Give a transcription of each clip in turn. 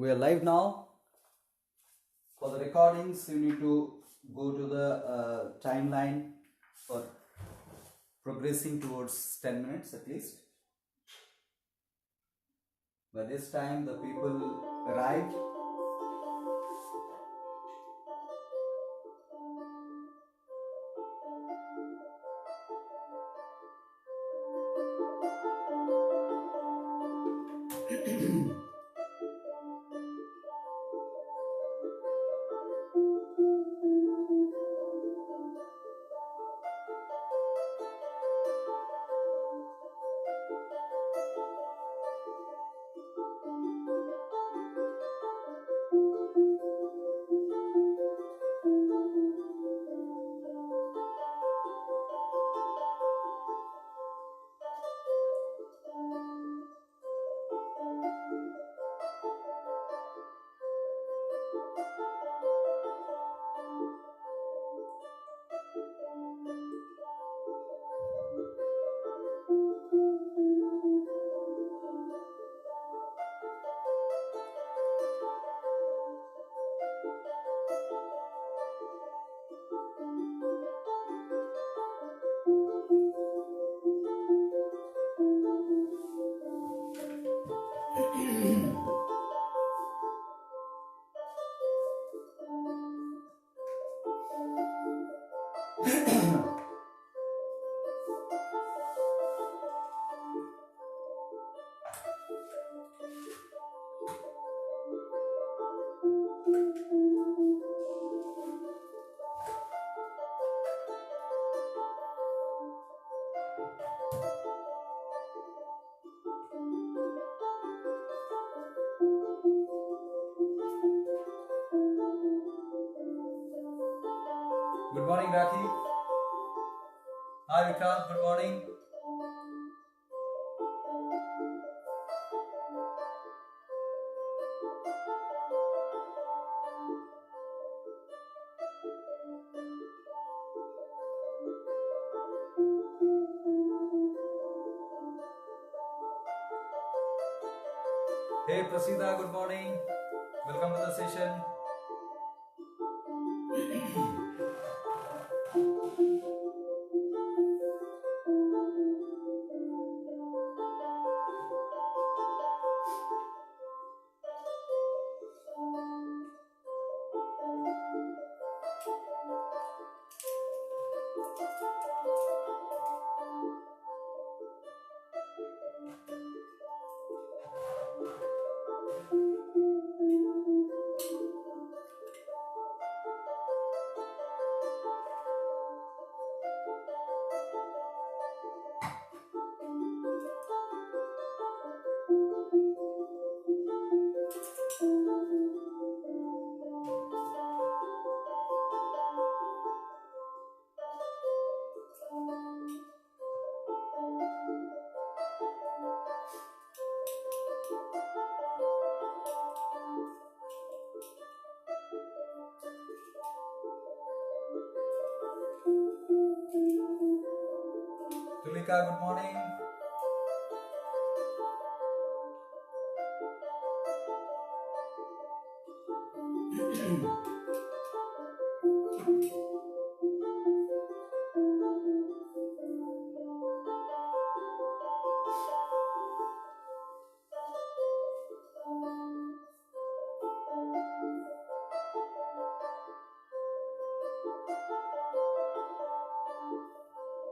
We are live now. For the recordings, you need to go to the timeline for progressing towards 10 minutes at least. By this time, the people arrived. Good morning, Rakhi. Hi, Vikrant. Good morning. Hey, Prasida. Good morning. Welcome to the session. Tulika, good morning.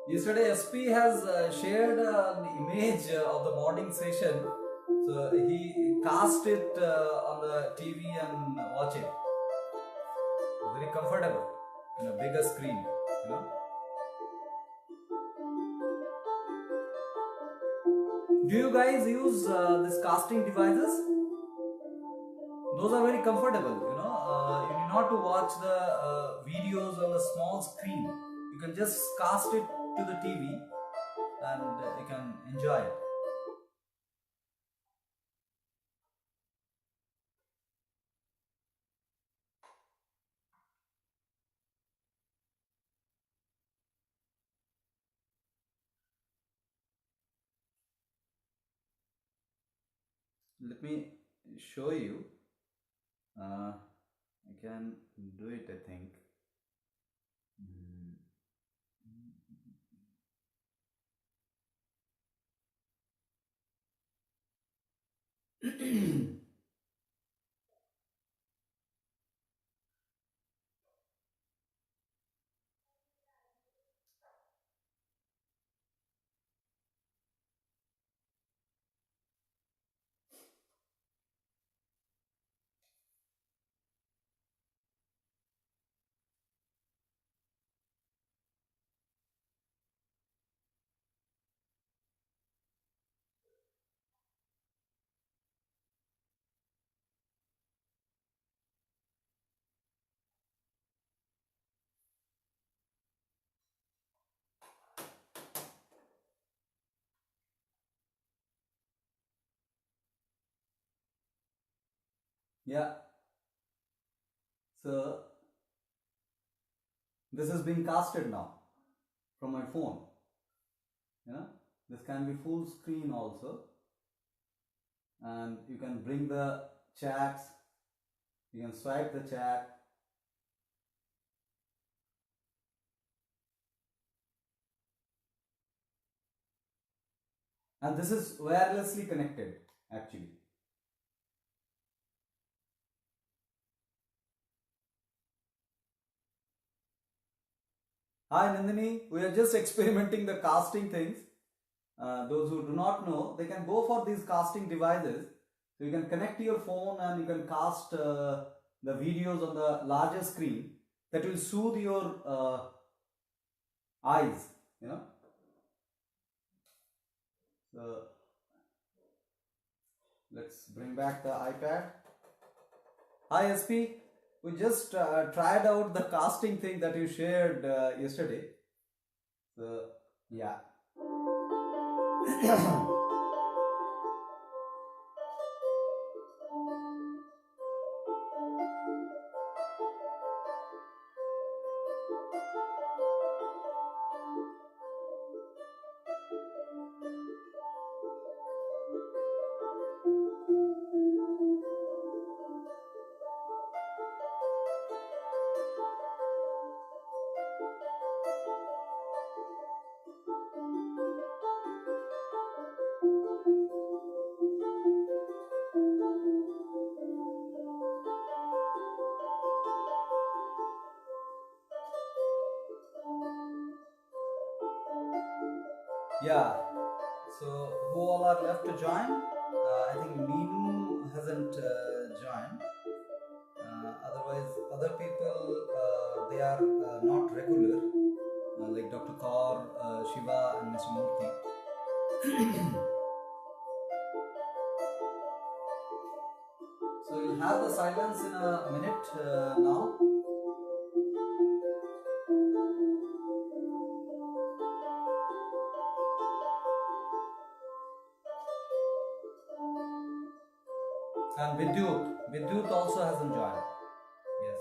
Yesterday, SP has shared an image of the morning session. So he cast it on the TV and watch it. Very comfortable in a bigger screen, you know. Do you guys use these casting devices? Those are very comfortable, you know. You need not to watch the videos on a small screen. You can just cast it to the TV and you can enjoy it. Let me show you. I can do it, I think. Mm. Yeah, so this is being casted now from my phone. This can be full screen also, and you can bring the chats, you can swipe the chat. And this is wirelessly connected actually. Hi Nandini, we are just experimenting the casting things. Those who do not know, they can go for these casting devices. So you can connect to your phone and you can cast the videos on the larger screen that will soothe your eyes, So let's bring back the iPad. Hi SP, we just tried out the casting thing that you shared yesterday. So yeah. Yeah, so who all are left to join? I think Meenu hasn't joined. Otherwise, other people they are not regular, like Dr. Kaur, Shiva, and Mr. Murthy. So you'll have the silence in a minute now. And Vidyut also hasn't joined. Yes.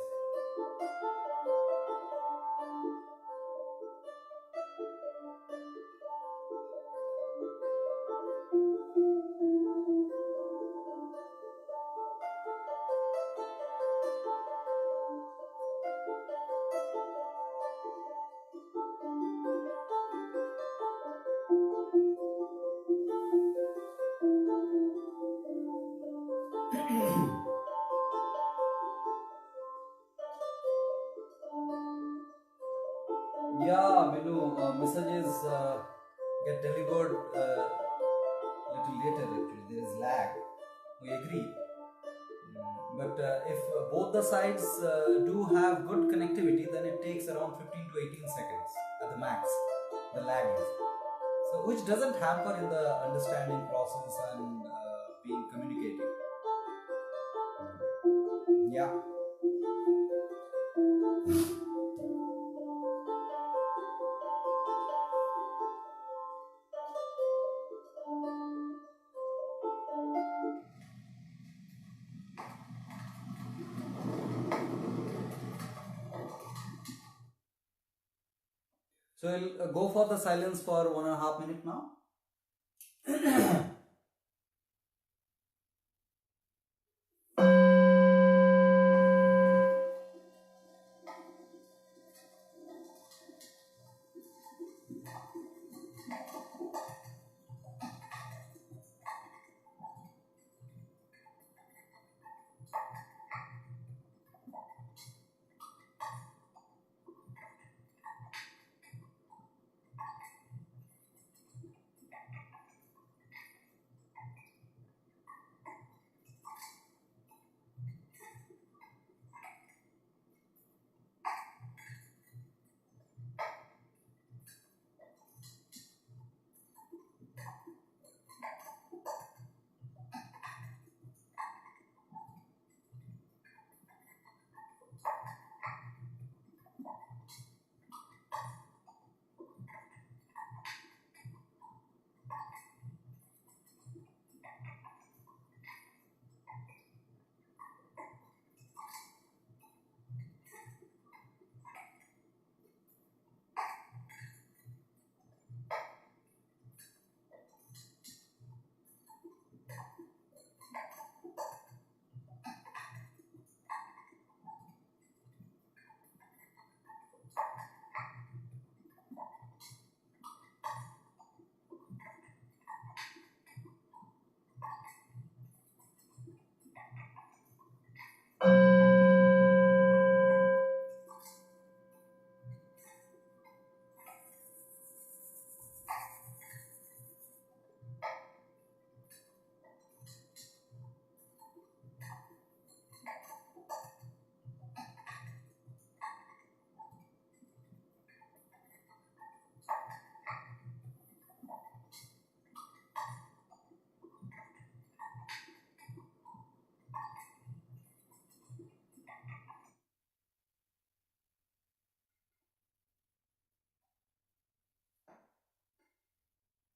Yeah, Minu, messages get delivered little later actually. There is lag. We agree. But if both the sides do have good connectivity, then it takes around 15 to 18 seconds at the max. The lag is. So, which doesn't hamper in the understanding process and being communicative. Yeah. So we'll go for the silence for 1.5 minutes now.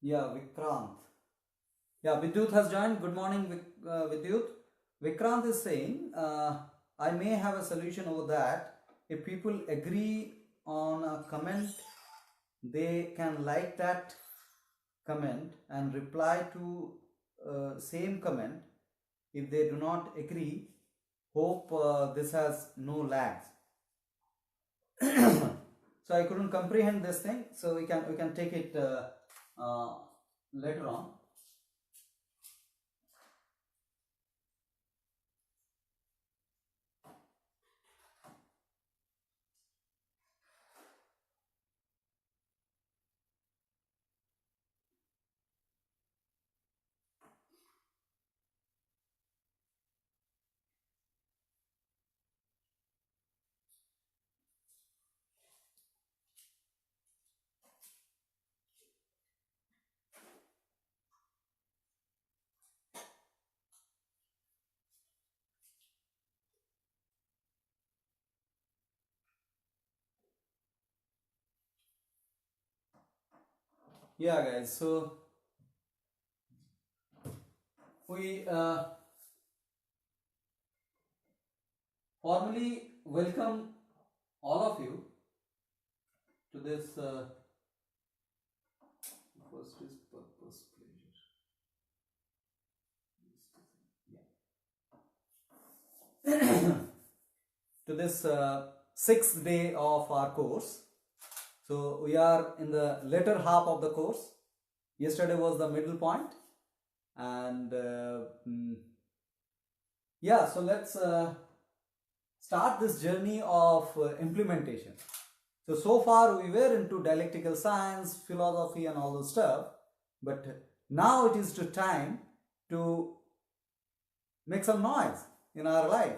Yeah, Vikrant. Yeah, Vidyut has joined. Good morning, Vidyut. Vikrant is saying, I may have a solution over that. If people agree on a comment, they can like that comment and reply to same comment. If they do not agree, hope this has no lags. So I couldn't comprehend this thing, so we can take it later on. Yeah, guys. So we formally welcome all of you to this. First is purpose, pleasure. Yeah. To this sixth day of our course. So we are in the later half of the course. Yesterday was the middle point, and yeah. So let's start this journey of implementation. So far we were into dialectical science, philosophy and all those stuff, but now it is the time to make some noise in our life,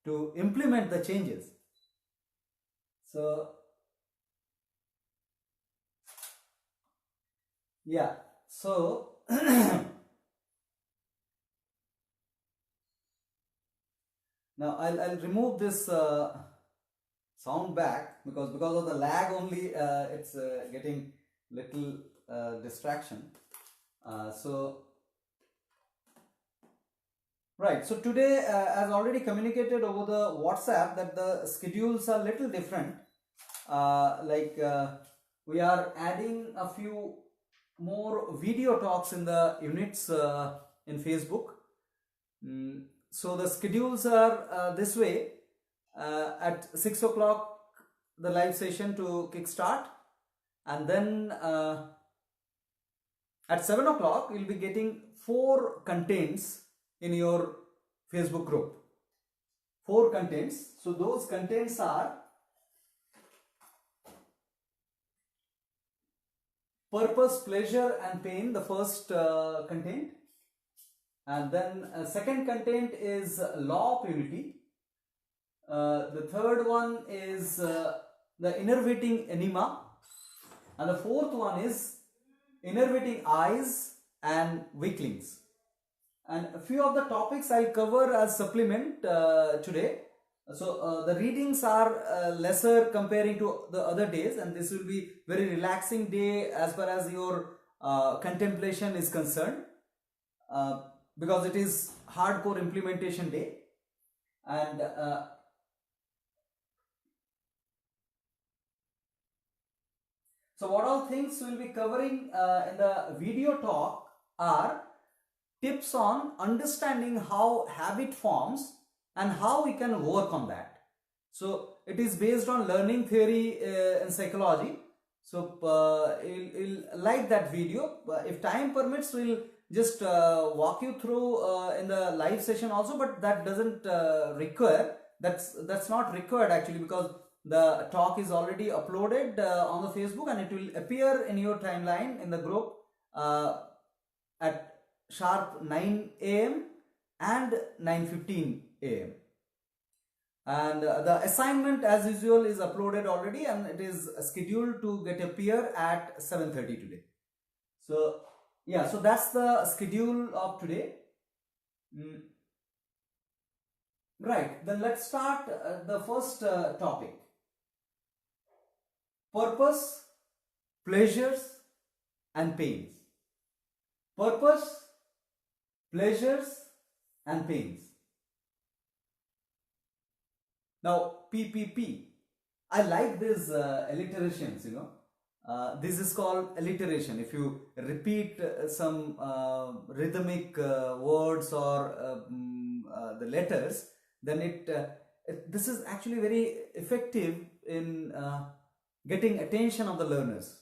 to implement the changes. So yeah, so now I'll remove this sound back because of the lag only. It's getting little distraction. So right, so today as already communicated over the WhatsApp that the schedules are little different. We are adding a few more video talks in the units in Facebook. So the schedules are this way. At 6 o'clock the live session to kickstart, and then at 7 o'clock you'll be getting 4 contents in your Facebook group. 4 contents. So those contents are purpose, pleasure and pain, the first content, and then second content is law of unity. The third one is the innervating enigma, and the fourth one is innervating eyes and weaklings. And a few of the topics I'll cover as supplement today. So the readings are lesser comparing to the other days, and this will be very relaxing day as far as your contemplation is concerned, because it is hardcore implementation day. And so what all things we'll be covering in the video talk are tips on understanding how habit forms and how we can work on that. So it is based on learning theory in psychology. So you'll like that video. If time permits, we'll just walk you through in the live session also, but that doesn't require, that's not required actually, because the talk is already uploaded on the Facebook, and it will appear in your timeline in the group at sharp 9 a.m. and 9:15 a.m. And the assignment as usual is uploaded already, and it is scheduled to get appear at 7:30 today. So yeah, so that's the schedule of today. Right, then let's start the first topic. Purpose, pleasures and pains. purpose, pleasures, and pains. Now, PPP. I like these alliterations, you know. This is called alliteration. If you repeat some rhythmic words or the letters, then this is actually very effective in getting attention of the learners.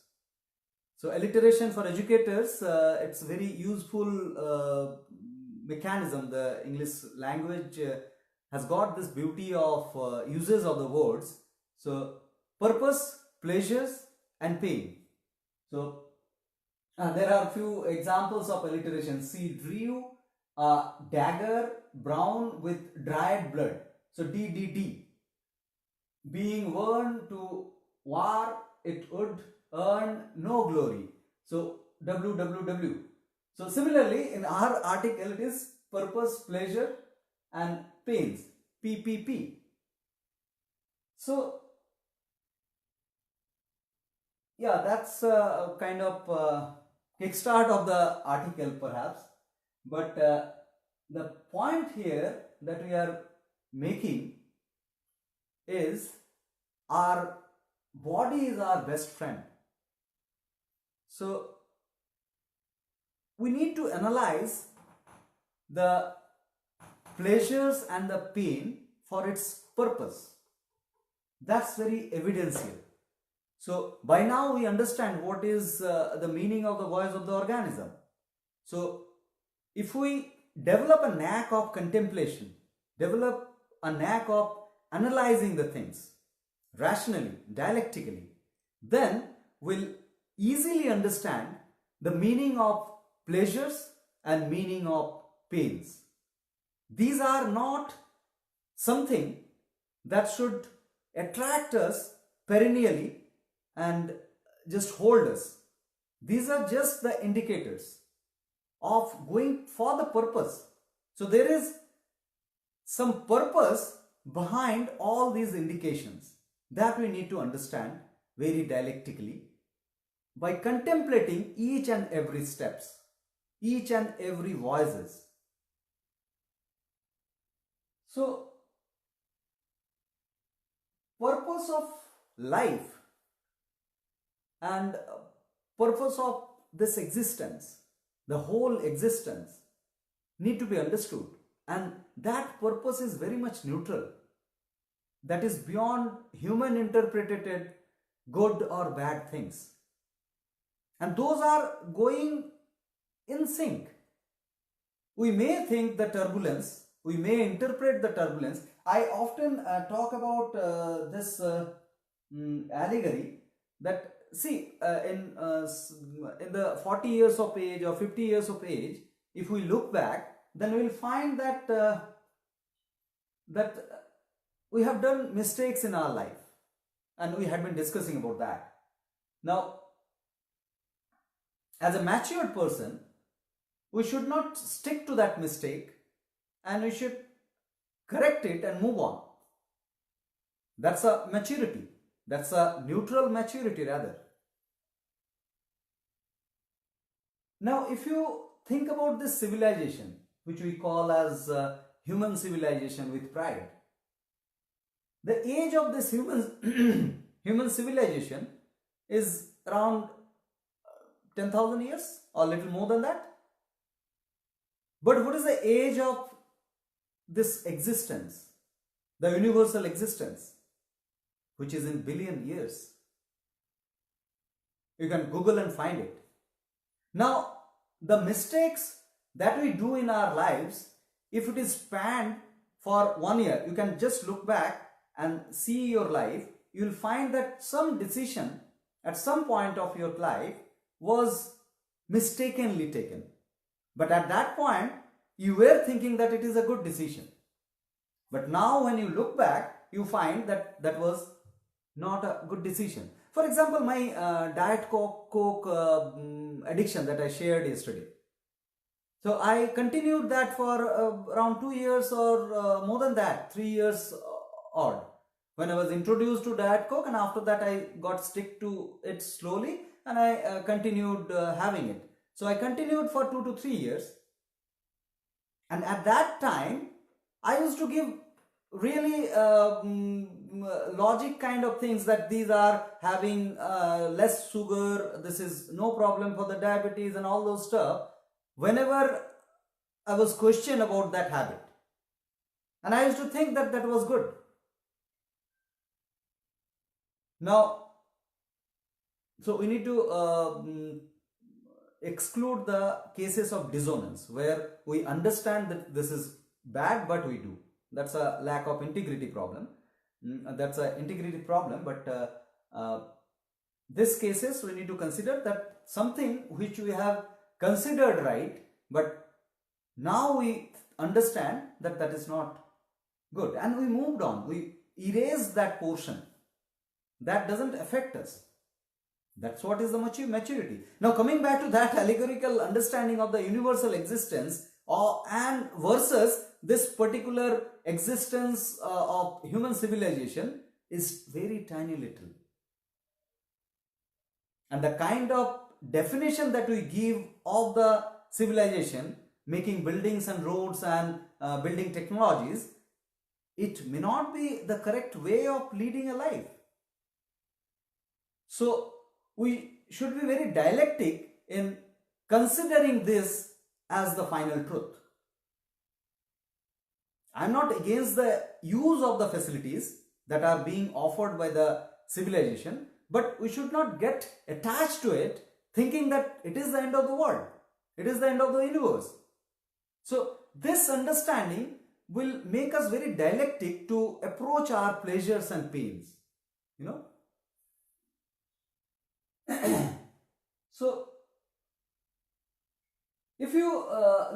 So alliteration for educators, it's a very useful mechanism. The English language has got this beauty of uses of the words. So purpose, pleasures, and pain. So there are a few examples of alliteration. See, drew a dagger brown with dried blood. So DDD. Being worn to war, it would earn no glory. So WWW. So similarly, in our article, it is purpose, pleasure, and pains. PPP. So yeah, that's a kind of kickstart of the article perhaps. But the point here that we are making is our body is our best friend. So we need to analyze the pleasures and the pain for its purpose. That's very evidential. So by now we understand what is the meaning of the voice of the organism. So if we develop a knack of contemplation, develop a knack of analyzing the things rationally, dialectically, then we'll easily understand the meaning of pleasures and meaning of pains. These are not something that should attract us perennially and just hold us. These are just the indicators of going for the purpose. So there is some purpose behind all these indications that we need to understand very dialectically by contemplating each and every steps, each and every voices. So purpose of life and purpose of this existence, the whole existence, need to be understood, and that purpose is very much neutral. That is beyond human interpreted good or bad things, and those are going in sync. We may think the turbulence, we may interpret the turbulence. I often talk about this allegory that see in the 40 years of age or 50 years of age, if we look back, then we will find that we have done mistakes in our life, and we had been discussing about that. Now, as a matured person, we should not stick to that mistake, and we should correct it and move on. That's a maturity. That's a neutral maturity rather. Now, if you think about this civilization, which we call as human civilization with pride, the age of this human civilization is around 10,000 years or a little more than that. But what is the age of this existence, the universal existence, which is in billion years? You can Google and find it. Now, the mistakes that we do in our lives, if it is spanned for 1 year, you can just look back and see your life. You will find that some decision at some point of your life was mistakenly taken. But at that point, you were thinking that it is a good decision. But now when you look back, you find that that was not a good decision. For example, my Diet Coke addiction that I shared yesterday. So I continued that for around 2 years or more than that, 3 years odd. When I was introduced to Diet Coke, and after that I got stick to it slowly, and I continued having it. So I continued for 2 to 3 years, and at that time I used to give really logic kind of things, that these are having less sugar, this is no problem for the diabetes and all those stuff, whenever I was questioned about that habit. And I used to think that that was good. Now, so we need to exclude the cases of dissonance where we understand that this is bad but we do. That's a lack of integrity problem. That's an integrity problem, but this cases we need to consider that something which we have considered right, but now we understand that that is not good, and we moved on, we erased that portion. That doesn't affect us. That's what is the maturity. Now coming back to that allegorical understanding of the universal existence and versus this particular existence of human civilization is very tiny little. And the kind of definition that we give of the civilization, making buildings and roads and building technologies, it may not be the correct way of leading a life. So we should be very dialectic in considering this as the final truth. I am not against the use of the facilities that are being offered by the civilization, but we should not get attached to it thinking that it is the end of the world, it is the end of the universe. So this understanding will make us very dialectic to approach our pleasures and pains, you know. So if you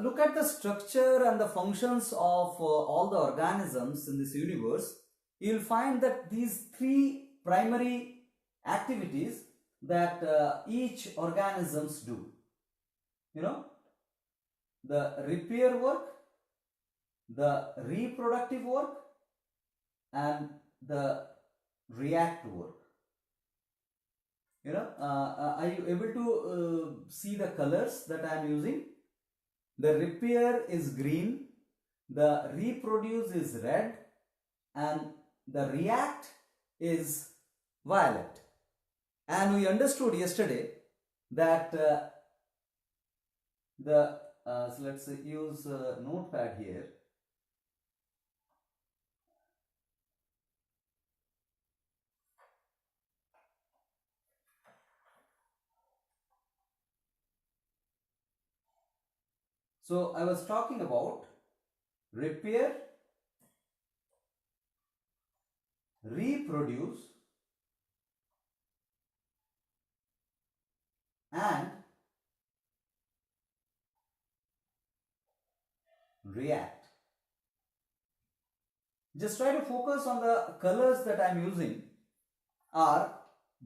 look at the structure and the functions of all the organisms in this universe, you will find that these three primary activities that each organisms do, you know, the repair work, the reproductive work, and the reactive work. You know, are you able to see the colors that I am using? The repair is green, the reproduce is red, and the react is violet. And we understood yesterday that so let's use a notepad here. So I was talking about repair, reproduce, and react. Just try to focus on the colors that I am using are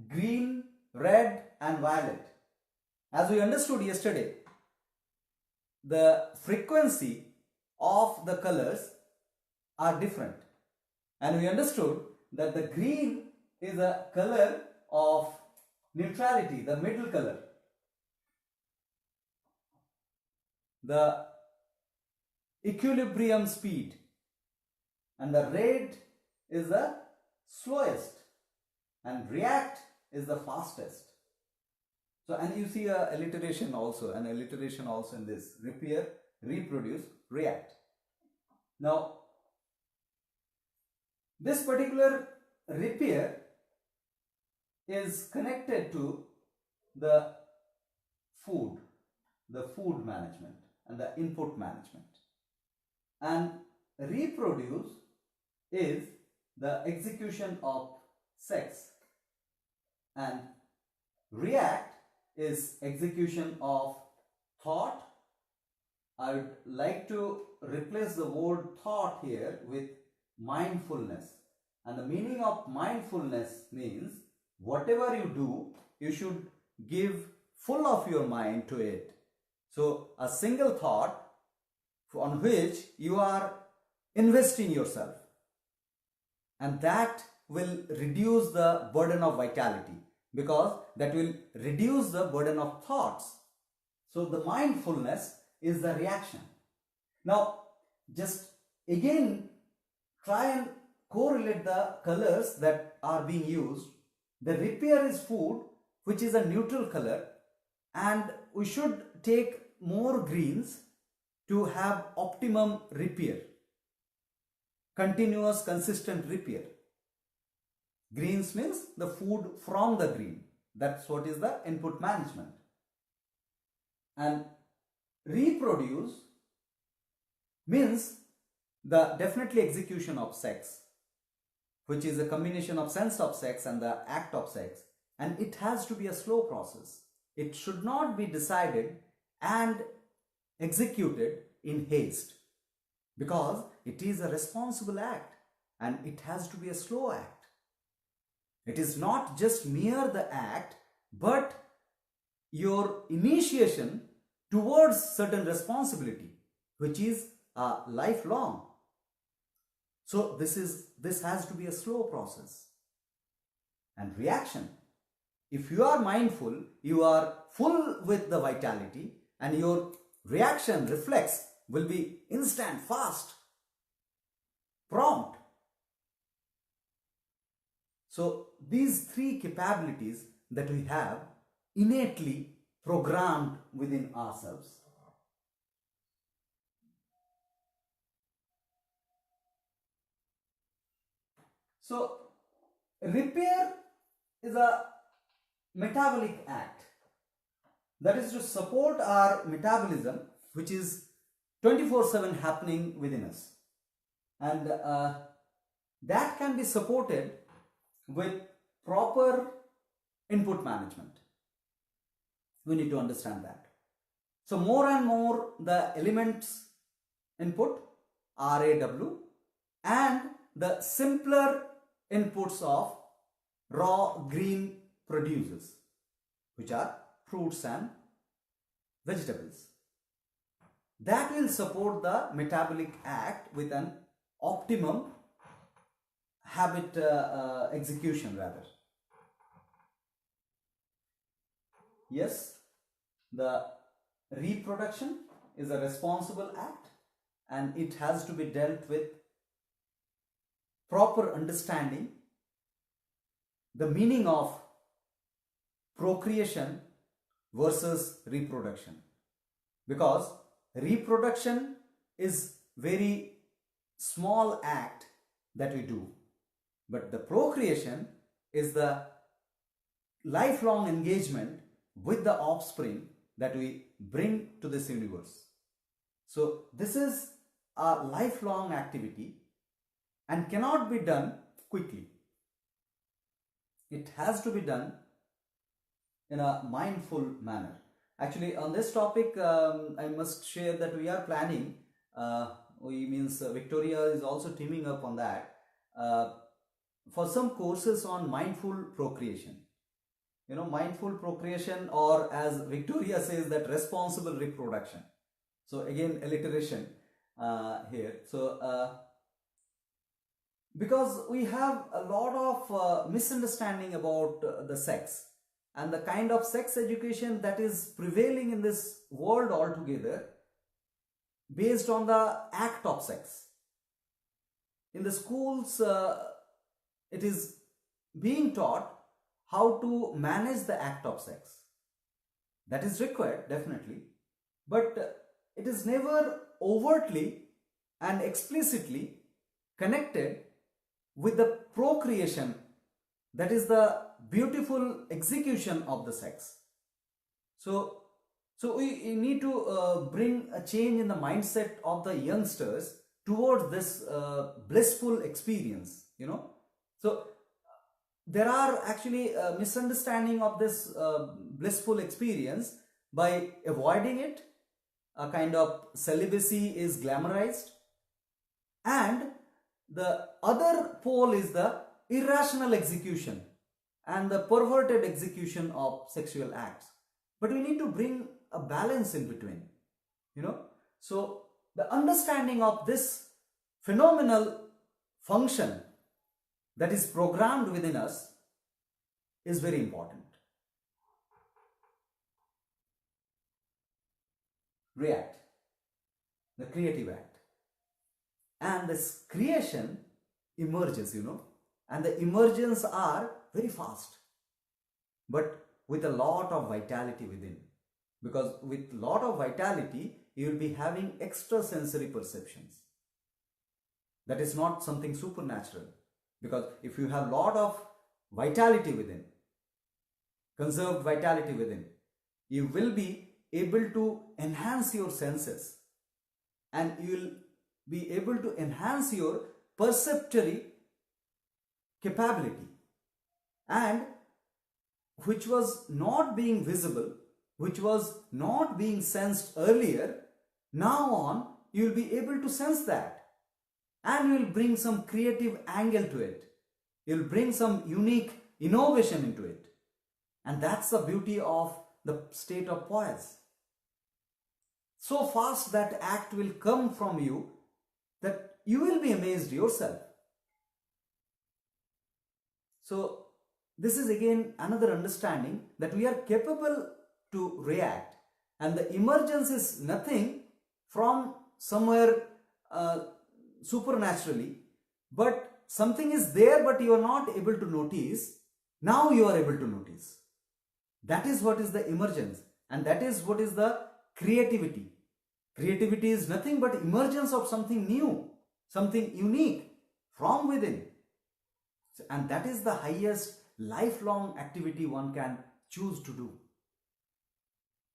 green, red, and violet. As we understood yesterday, the frequency of the colors are different, and we understood that the green is a color of neutrality, the middle color. The equilibrium speed, and the red is the slowest, and react is the fastest. So, and you see an alliteration also in this: repair, reproduce, react. Now, this particular repair is connected to the food management and the input management, and reproduce is the execution of sex, and react is execution of thought. I would like to replace the word thought here with mindfulness, and the meaning of mindfulness means whatever you do, you should give full of your mind to it. So a single thought on which you are investing yourself, and that will reduce the burden of vitality, because that will reduce the burden of thoughts. So the mindfulness is the reaction. Now, just again try and correlate the colors that are being used. The repair is food, which is a neutral color, and we should take more greens to have optimum repair, continuous consistent repair. Greens means the food from the green. That's what is the input management. And reproduce means the definitely execution of sex, which is a combination of sense of sex and the act of sex, and it has to be a slow process. It should not be decided and executed in haste, because it is a responsible act and it has to be a slow act. It is not just mere the act, but your initiation towards certain responsibility, which is lifelong. So this has to be a slow process. And reaction, if you are mindful, you are full with the vitality, and your reaction reflex will be instant, fast, prompt. So these three capabilities that we have innately programmed within ourselves. So repair is a metabolic act, that is to support our metabolism, which is 24/7 happening within us, and that can be supported with proper input management. We need to understand that. So more and more the elements input, RAW, and the simpler inputs of raw green produces, which are fruits and vegetables, that will support the metabolic act with an optimum habit execution rather. Yes, the reproduction is a responsible act, and it has to be dealt with proper understanding the meaning of procreation versus reproduction, because reproduction is very small act that we do, but the procreation is the lifelong engagement with the offspring that we bring to this universe. So this is a lifelong activity and cannot be done quickly. It has to be done in a mindful manner. Actually, on this topic, I must share that we are planning, Victoria is also teaming up on that, for some courses on mindful procreation. Mindful procreation, or as Victoria says, that responsible reproduction. So again, alliteration here. So because we have a lot of misunderstanding about the sex and the kind of sex education that is prevailing in this world altogether, based on the act of sex. In the schools, it is being taught how to manage the act of sex. That is required, definitely, but it is never overtly and explicitly connected with the procreation, that is the beautiful execution of the sex. So we need to bring a change in the mindset of the youngsters towards this blissful experience, So there are actually misunderstanding of this blissful experience. By avoiding it, a kind of celibacy is glamorized, and the other pole is the irrational execution and the perverted execution of sexual acts. But we need to bring a balance in between, So the understanding of this phenomenal function that is programmed within us is very important. react, the creative act. And this creation emerges, and the emergence are very fast, but with a lot of vitality within. Because with lot of vitality, you will be having extrasensory perceptions. That is not something supernatural. Because if you have lot of vitality within, conserved vitality within, you will be able to enhance your senses, and you will be able to enhance your perceptory capability, and which was not being visible, which was not being sensed earlier, now on you will be able to sense that, and you will bring some creative angle to it. You will bring some unique innovation into it. And that's the beauty of the state of poise. So fast that act will come from you that you will be amazed yourself. So this is again another understanding that we are capable to react, and the emergence is nothing from somewhere supernaturally, but something is there but you are not able to notice. Now you are able to notice. That is what is the emergence, and that is what is the creativity. Creativity is nothing but emergence of something new, something unique from within. And that is the highest lifelong activity one can choose to do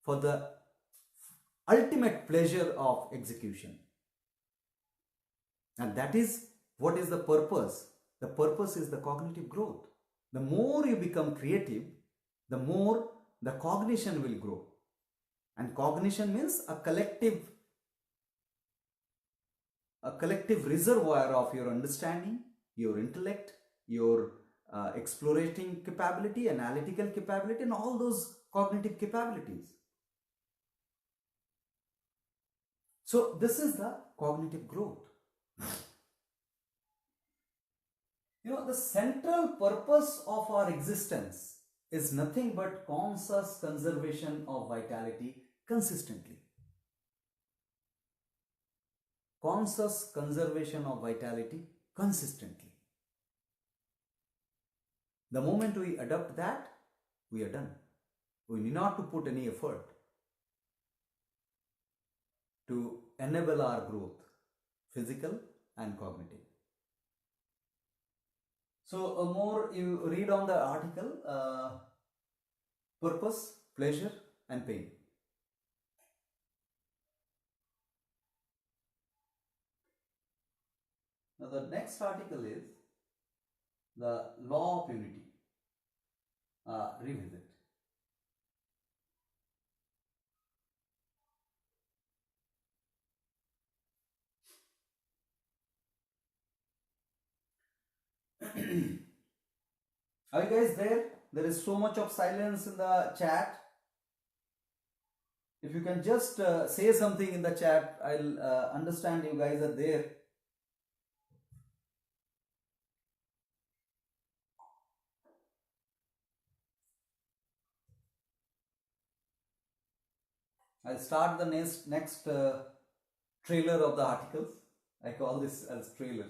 for the ultimate pleasure of execution. And that is what is the purpose. The purpose is the cognitive growth. The more you become creative, the more the cognition will grow. And cognition means a collective reservoir of your understanding, your intellect, your explorating capability, analytical capability, and all those cognitive capabilities. So this is the cognitive growth. The central purpose of our existence is nothing but conscious conservation of vitality consistently. Conscious conservation of vitality consistently. The moment we adopt that, we are done. We need not to put any effort to enable our growth, physical and cognitive. So more you read on the article, purpose, pleasure and pain. Now the next article is the law of unity. Revisit. Are you guys there? There is so much of silence in the chat. If you can just say something in the chat, I'll understand you guys are there. I'll start the next trailer of the articles. I call this as trailer.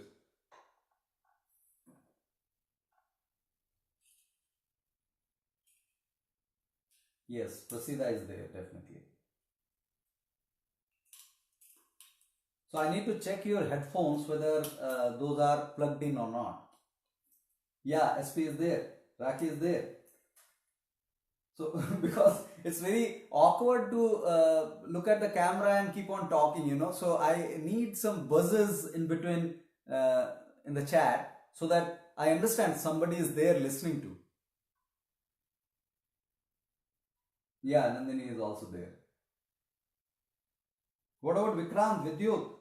Yes, Prasida is there definitely. So I need to check your headphones whether those are plugged in or not. Yeah, SP is there, Raki is there. So because it's very awkward to look at the camera and keep on talking, so I need some buzzes in between in the chat so that I understand somebody is there listening to. Yeah, Nandini is also there. What about Vikrant, Vidyut?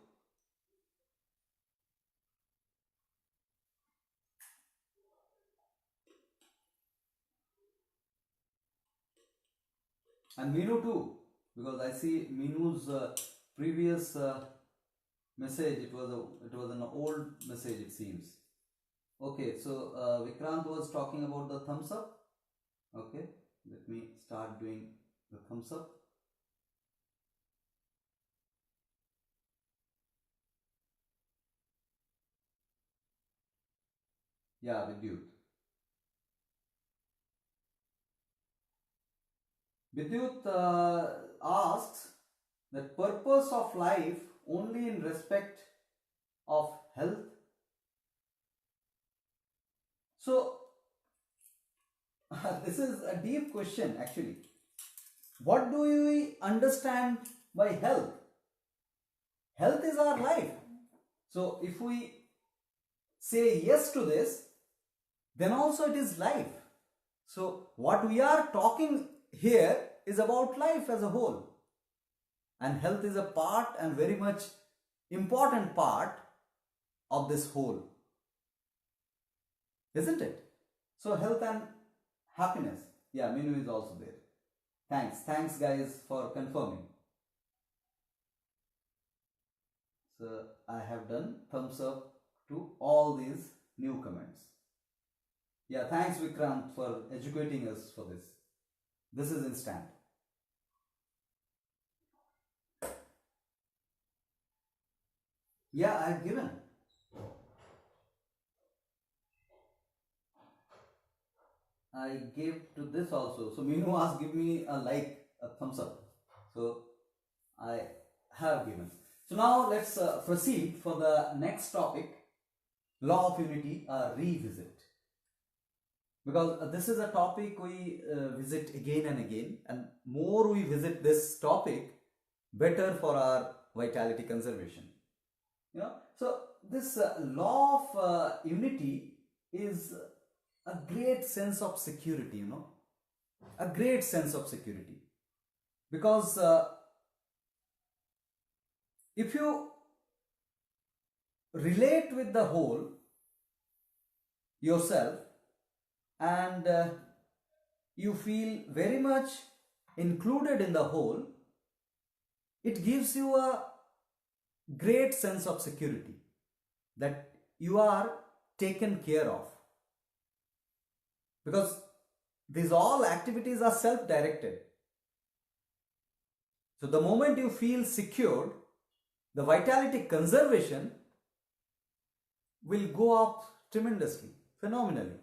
And Meenu too, because I see Meenu's previous message. It was an old message, it seems. Okay, so Vikrant was talking about the thumbs up. Okay, let me start doing the thumbs up. Yeah, Vidyut. Vidyut asks the purpose of life only in respect of health. So, this is a deep question actually. What do we understand by health? Health is our life. So, if we say yes to this, then also it is life. So, what we are talking here is about life as a whole. And health is a part and very much important part of this whole. Isn't it? So, health and happiness. Yeah, Minu is also there. Thanks guys for confirming. So, I have done thumbs up to all these new comments. Yeah, thanks Vikrant for educating us for this. This is instant. Yeah, I have given. I gave to this also. So Minu asked, give me a like, a thumbs up. So I have given. So now let's proceed for the next topic, law of unity, revisit. Because this is a topic we visit again and again, and more we visit this topic, better for our vitality conservation. You know, so this law of unity is a great sense of security, you know, a great sense of security. Because if you relate with the whole yourself and you feel very much included in the whole, it gives you a great sense of security that you are taken care of. Because these all activities are self-directed. So the moment you feel secured, the vitality conservation will go up tremendously, phenomenally.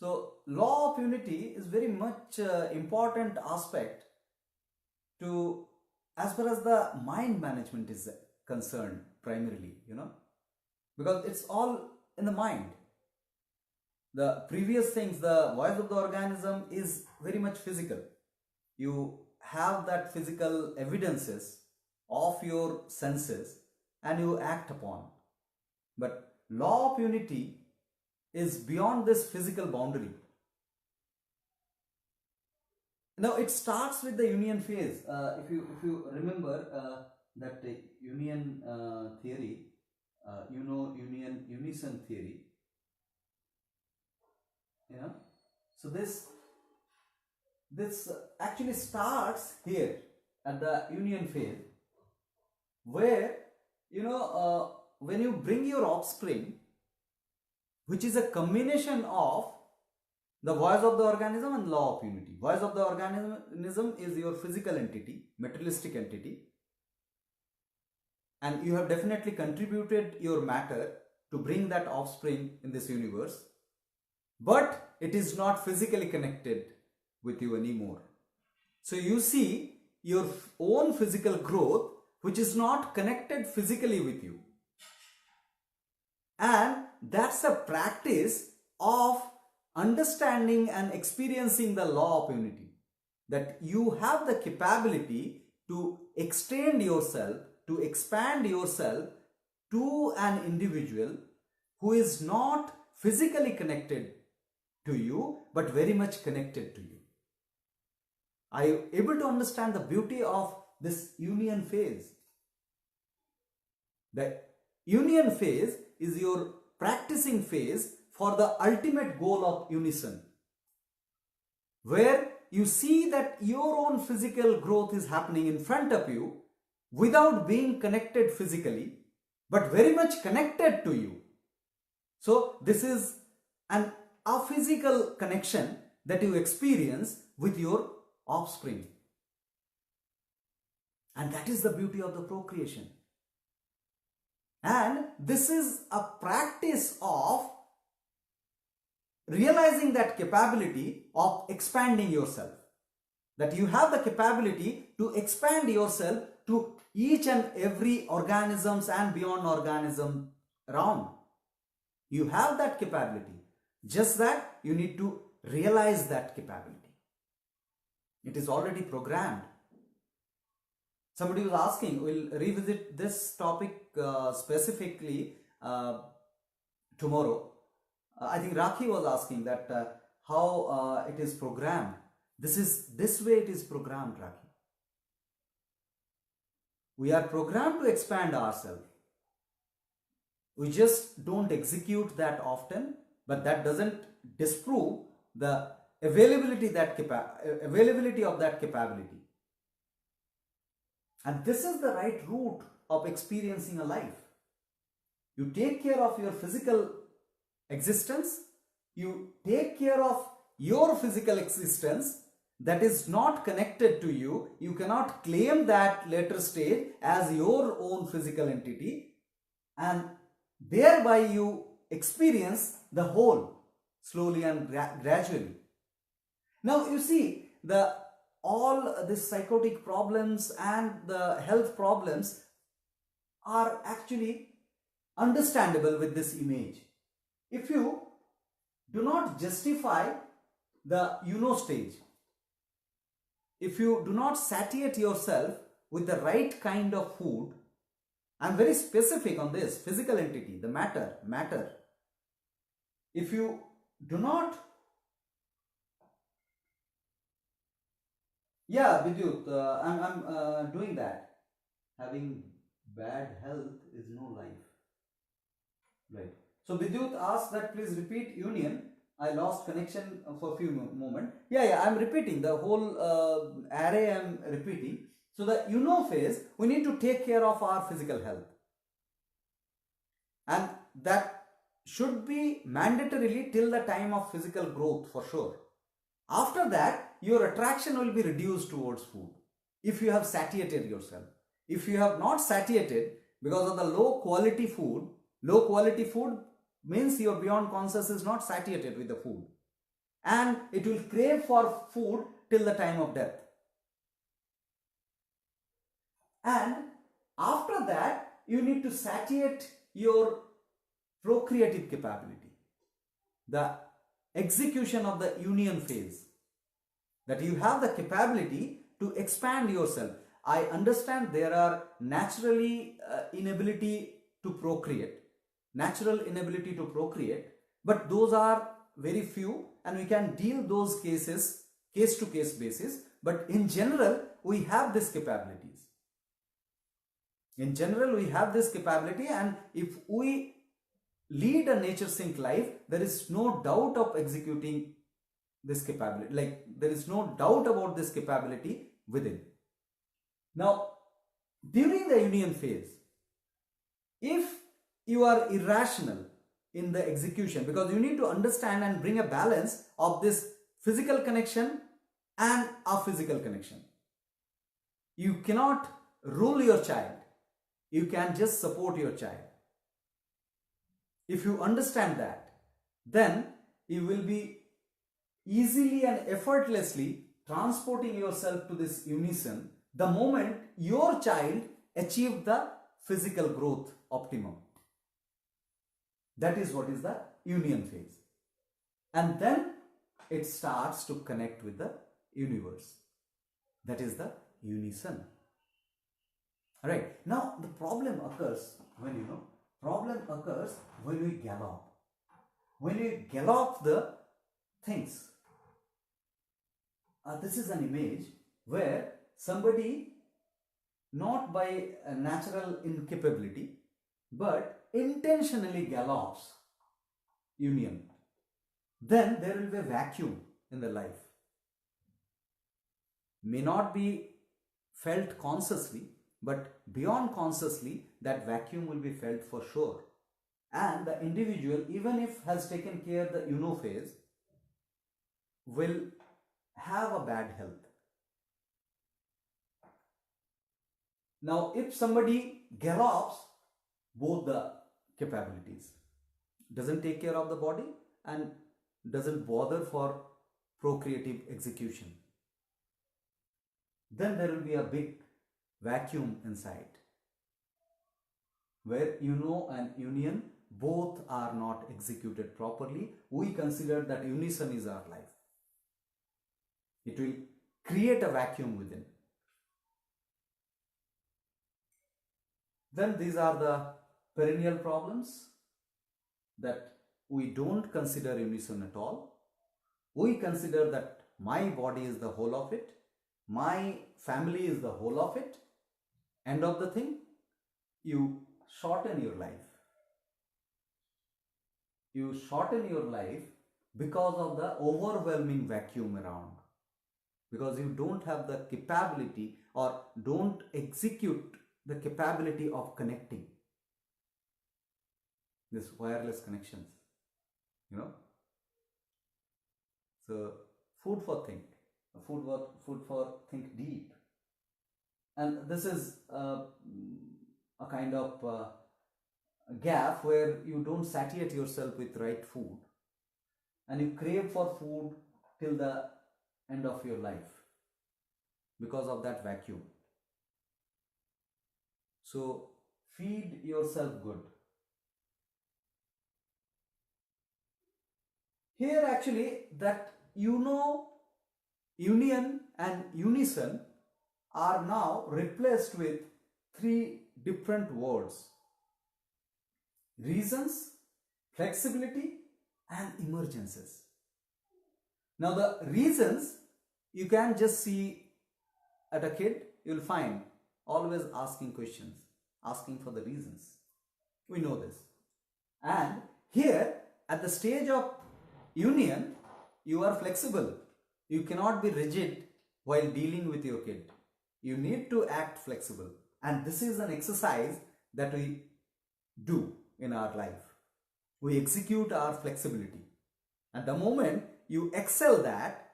So law of unity is very much important aspect to, as far as the mind management is concerned primarily, you know, because it's all in the mind. The previous things, the voice of the organism is very much physical. You have that physical evidences of your senses and you act upon. But law of unity is beyond this physical boundary. Now it starts with the union phase. If you remember that union theory, unison theory. Yeah. So this actually starts here at the union phase, where when you bring your offspring, which is a combination of the voice of the organism and law of unity. Voice of the organism is your physical entity, materialistic entity, and you have definitely contributed your matter to bring that offspring in this universe, but it is not physically connected with you anymore. So you see your own physical growth, which is not connected physically with you, and that's a practice of understanding and experiencing the law of unity, that you have the capability to extend yourself, to expand yourself to an individual who is not physically connected to you but very much connected to you. Are you able to understand the beauty of this union phase? The union phase is your practicing phase for the ultimate goal of unison, where you see that your own physical growth is happening in front of you without being connected physically, but very much connected to you. So this is a physical connection that you experience with your offspring. And that is the beauty of the procreation. And this is a practice of realizing that capability of expanding yourself, that you have the capability to expand yourself to each and every organisms and beyond organism around. You have that capability, just that you need to realize that capability. It is already programmed. Somebody was asking, we'll revisit this topic specifically tomorrow. I think Rakhi was asking that how it is programmed. This way it is programmed, Rakhi. We are programmed to expand ourselves. We just don't execute that often, but that doesn't disprove the availability of that capability. And this is the right route of experiencing a life. You take care of your physical existence, you take care of your physical existence that is not connected to you. You cannot claim that later stage as your own physical entity, and thereby you experience the whole slowly and gradually. Now you see, all these psychotic problems and the health problems are actually understandable with this image. If you do not justify the stage, if you do not satiate yourself with the right kind of food, I'm very specific on this, physical entity, the matter. If you do not, yeah, Vidyut, I'm doing that. Having bad health is no life. Right. So Vidyut asked that please repeat union. I lost connection for a few moments. Yeah, I'm repeating the whole array. I'm repeating. So the phase, we need to take care of our physical health, and that should be mandatorily till the time of physical growth for sure. After that, your attraction will be reduced towards food if you have satiated yourself. If you have not satiated because of the low quality food means your beyond conscious is not satiated with the food, and it will crave for food till the time of death. And after that, you need to satiate your procreative capability, the execution of the union phase, that you have the capability to expand yourself. I understand there are naturally inability to procreate, but those are very few, and we can deal those cases case to case basis. But in general, we have these capabilities. In general, we have this capability, and if we lead a nature sync life, there is no doubt of executing this capability. Like, there is no doubt about this capability within. Now, during the union phase, if you are irrational in the execution, because you need to understand and bring a balance of this physical connection and a physical connection. You cannot rule your child. You can just support your child. If you understand that, then you will be easily and effortlessly transporting yourself to this unison the moment your child achieved the physical growth optimum. That is what is the union phase. And then it starts to connect with the universe. That is the unison. Alright, now the problem occurs when we gallop. When we gallop the things. This is an image where somebody, not by a natural incapability, but intentionally gallops union. Then there will be a vacuum in the life. May not be felt consciously, but beyond consciously, that vacuum will be felt for sure. And the individual, even if has taken care of the phase, will have a bad health. Now, if somebody gallops both the capabilities, doesn't take care of the body and doesn't bother for procreative execution, then there will be a big vacuum inside where and union both are not executed properly. We consider that unison is our life. It will create a vacuum within. Then these are the perennial problems, that we don't consider unison at all. We consider that my body is the whole of it, my family is the whole of it. End of the thing, you shorten your life. You shorten your life because of the overwhelming vacuum around. Because you don't have the capability or don't execute the capability of connecting. This wireless connections, So food for think, food for think deep. And this is a kind of gap where you don't satiate yourself with right food and you crave for food till the end of your life because of that vacuum. So feed yourself good. Here actually that union and unison are now replaced with three different words: reasons, flexibility, and emergences. Now the reasons you can just see at a kid, you'll find always asking questions, asking for the reasons. We know this. And here at the stage of union, you are flexible. You cannot be rigid while dealing with your kid. You need to act flexible. And this is an exercise that we do in our life. We execute our flexibility. And the moment you excel that,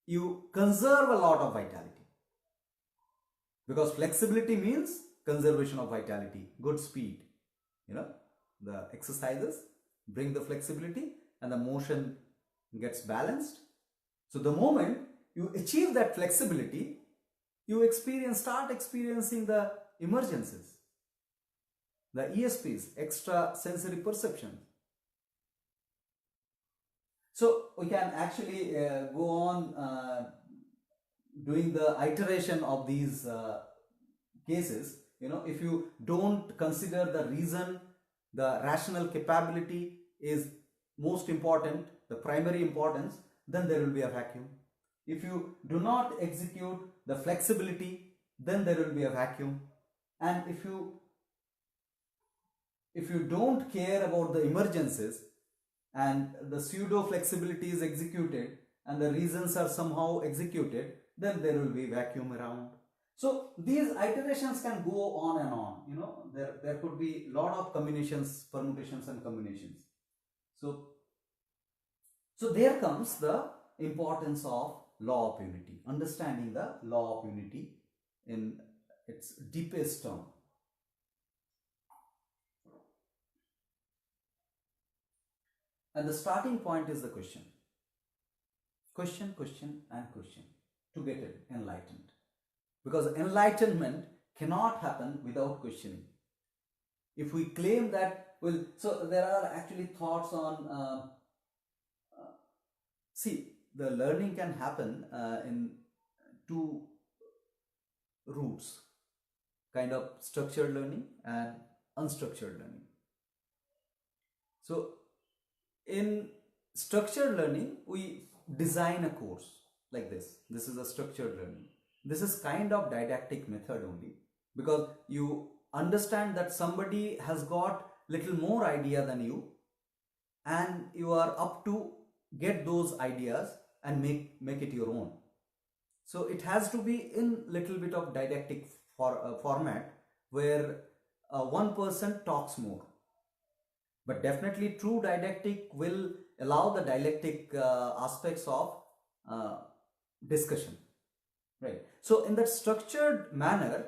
you conserve a lot of vitality. Because flexibility means conservation of vitality, good speed. The exercises bring the flexibility and the motion gets balanced. So the moment you achieve that flexibility, you start experiencing the emergences, the ESPs, extra sensory perception. So we can actually go on doing the iteration of these cases. If you don't consider the reason, the rational capability is most important, the primary importance, then there will be a vacuum. If you do not execute the flexibility, then there will be a vacuum. And if you don't care about the emergencies and the pseudo flexibility is executed and the reasons are somehow executed, then there will be vacuum around. So these iterations can go on and on. There could be a lot of combinations, permutations and combinations. So there comes the importance of law of unity, understanding the law of unity in its deepest term. And the starting point is the question. Question, question and question to get it enlightened. Because enlightenment cannot happen without questioning. If we claim that, so there are actually thoughts on, the learning can happen in two routes, kind of structured learning and unstructured learning. So in structured learning, we design a course like this. This is a structured learning. This is kind of didactic method only, because you understand that somebody has got little more idea than you and you are up to get those ideas and make it your own. So it has to be in little bit of didactic format where one person talks more. But definitely true didactic will allow the dialectic aspects of discussion, right? So in that structured manner,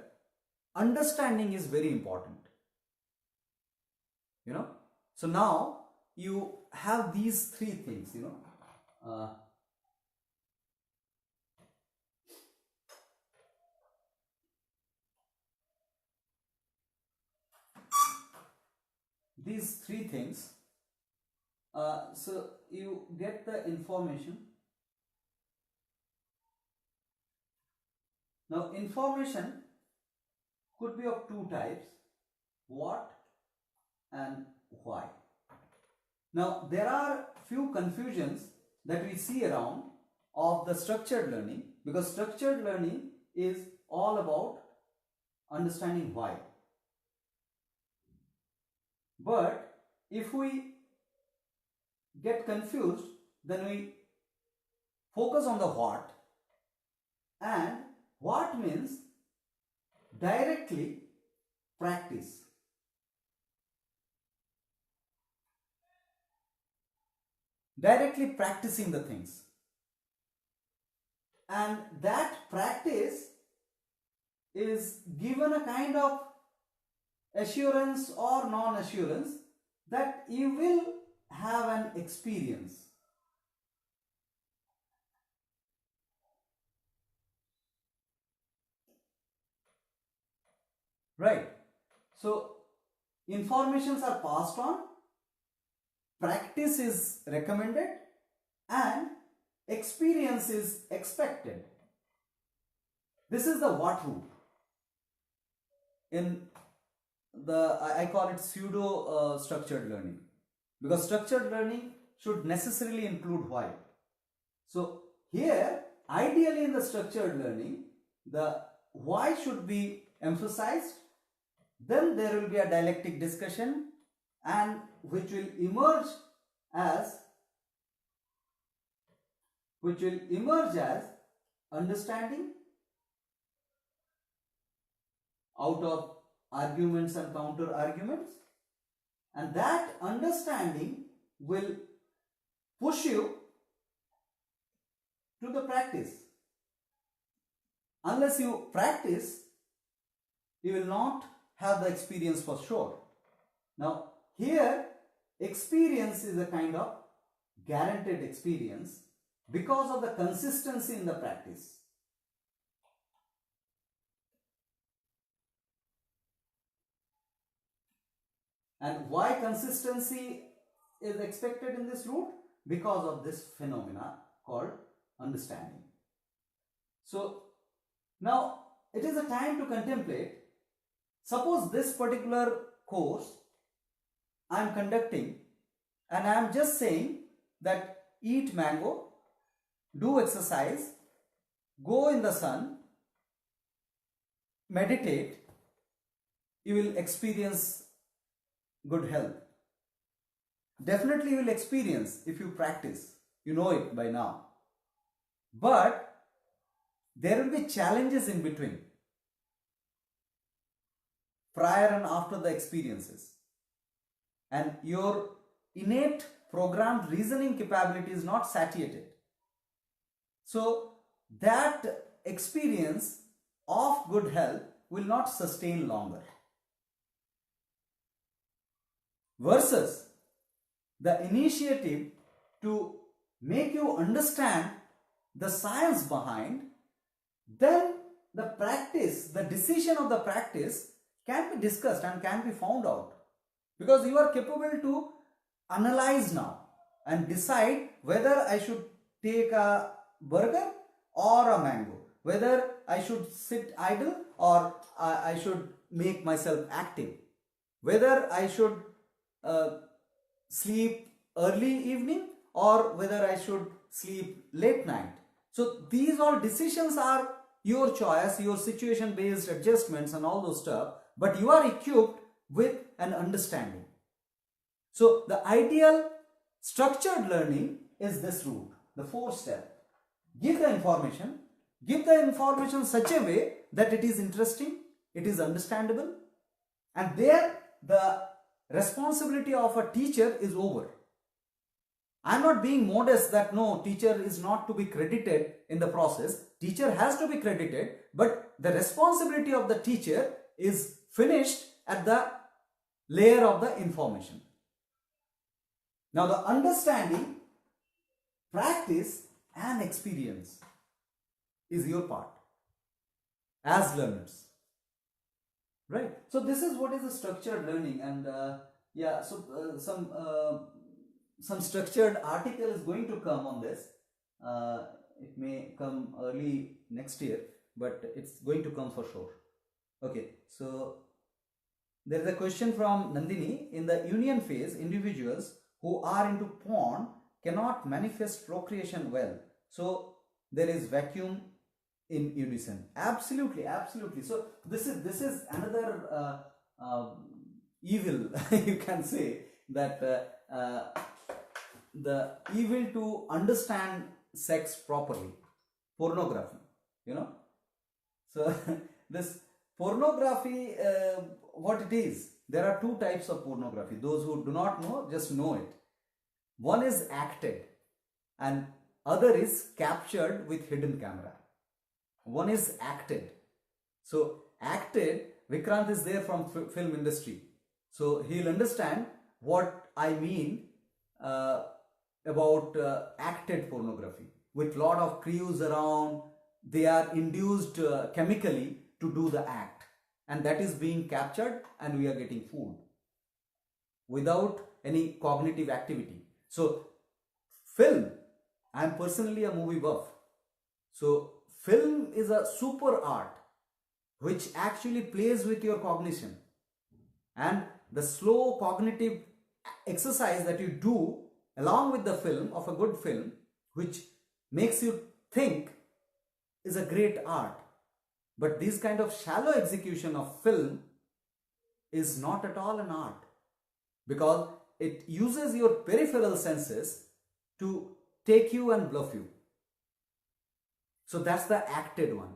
understanding is very important. So now you have these three things, these three things. So you get the information. Now information could be of two types, what and why. Now there are few confusions that we see around of the structured learning, because structured learning is all about understanding why. But if we get confused, then we focus on the what, and what means directly practice. Directly practicing the things. And that practice is given a kind of assurance or non-assurance that you will have an experience. Right. So informations are passed on, practice is recommended, and experience is expected. This is the what route. In the, I call it pseudo structured learning, because structured learning should necessarily include why. So here, ideally in the structured learning, the why should be emphasized. Then there will be a dialectic discussion, and which will emerge as understanding out of arguments and counter arguments, and that understanding will push you to the practice. Unless you practice, you will not have the experience for sure. Now here, experience is a kind of guaranteed experience because of the consistency in the practice. And why consistency is expected in this route? Because of this phenomena called understanding. So now it is a time to contemplate. Suppose this particular course I am conducting, and I am just saying that eat mango, do exercise, go in the sun, meditate, you will experience good health. Definitely you will experience if you practice. You know it by now. But there will be challenges in between, prior and after the experiences. And your innate programmed reasoning capability is not satiated. So that experience of good health will not sustain longer. Versus the initiative to make you understand the science behind, then the practice, the decision of the practice can be discussed and can be found out. Because you are capable to analyze now and decide whether I should take a burger or a mango, whether I should sit idle or I should make myself active, whether I should sleep early evening or whether I should sleep late night. So these all decisions are your choice, your situation based adjustments and all those stuff, but you are equipped with an understanding. So the ideal structured learning is this route, the 4 step. Give the information such a way that it is interesting, it is understandable, and there the responsibility of a teacher is over. I am not being modest that no, teacher is not to be credited in the process. Teacher has to be credited, but the responsibility of the teacher is finished at the layer of the information. Now the understanding, practice and experience is your part as learners, right? So this is what is the structured learning. And yeah, so some structured article is going to come on this. It may come early next year, but it's going to come for sure. Okay, so there is a question from Nandini. In the union phase, individuals who are into porn cannot manifest procreation well. So there is vacuum in unison. Absolutely, absolutely. So this is another evil, you can say, that the evil to understand sex properly, pornography, you know. So this pornography, what it is, there are two types of pornography. Those who do not know, just know it. One is acted and other is captured with hidden camera. One is acted. So acted, Vikrant is there from film industry, so he'll understand what I mean about acted pornography, with lot of crews around. They are induced chemically to do the act, and that is being captured and we are getting food without any cognitive activity. So film, I am personally a movie buff, so film is a super art which actually plays with your cognition, and the slow cognitive exercise that you do along with the film of a good film, which makes you think, is a great art. But this kind of shallow execution of film is not at all an art, because it uses your peripheral senses to take you and bluff you. So that's the acted one.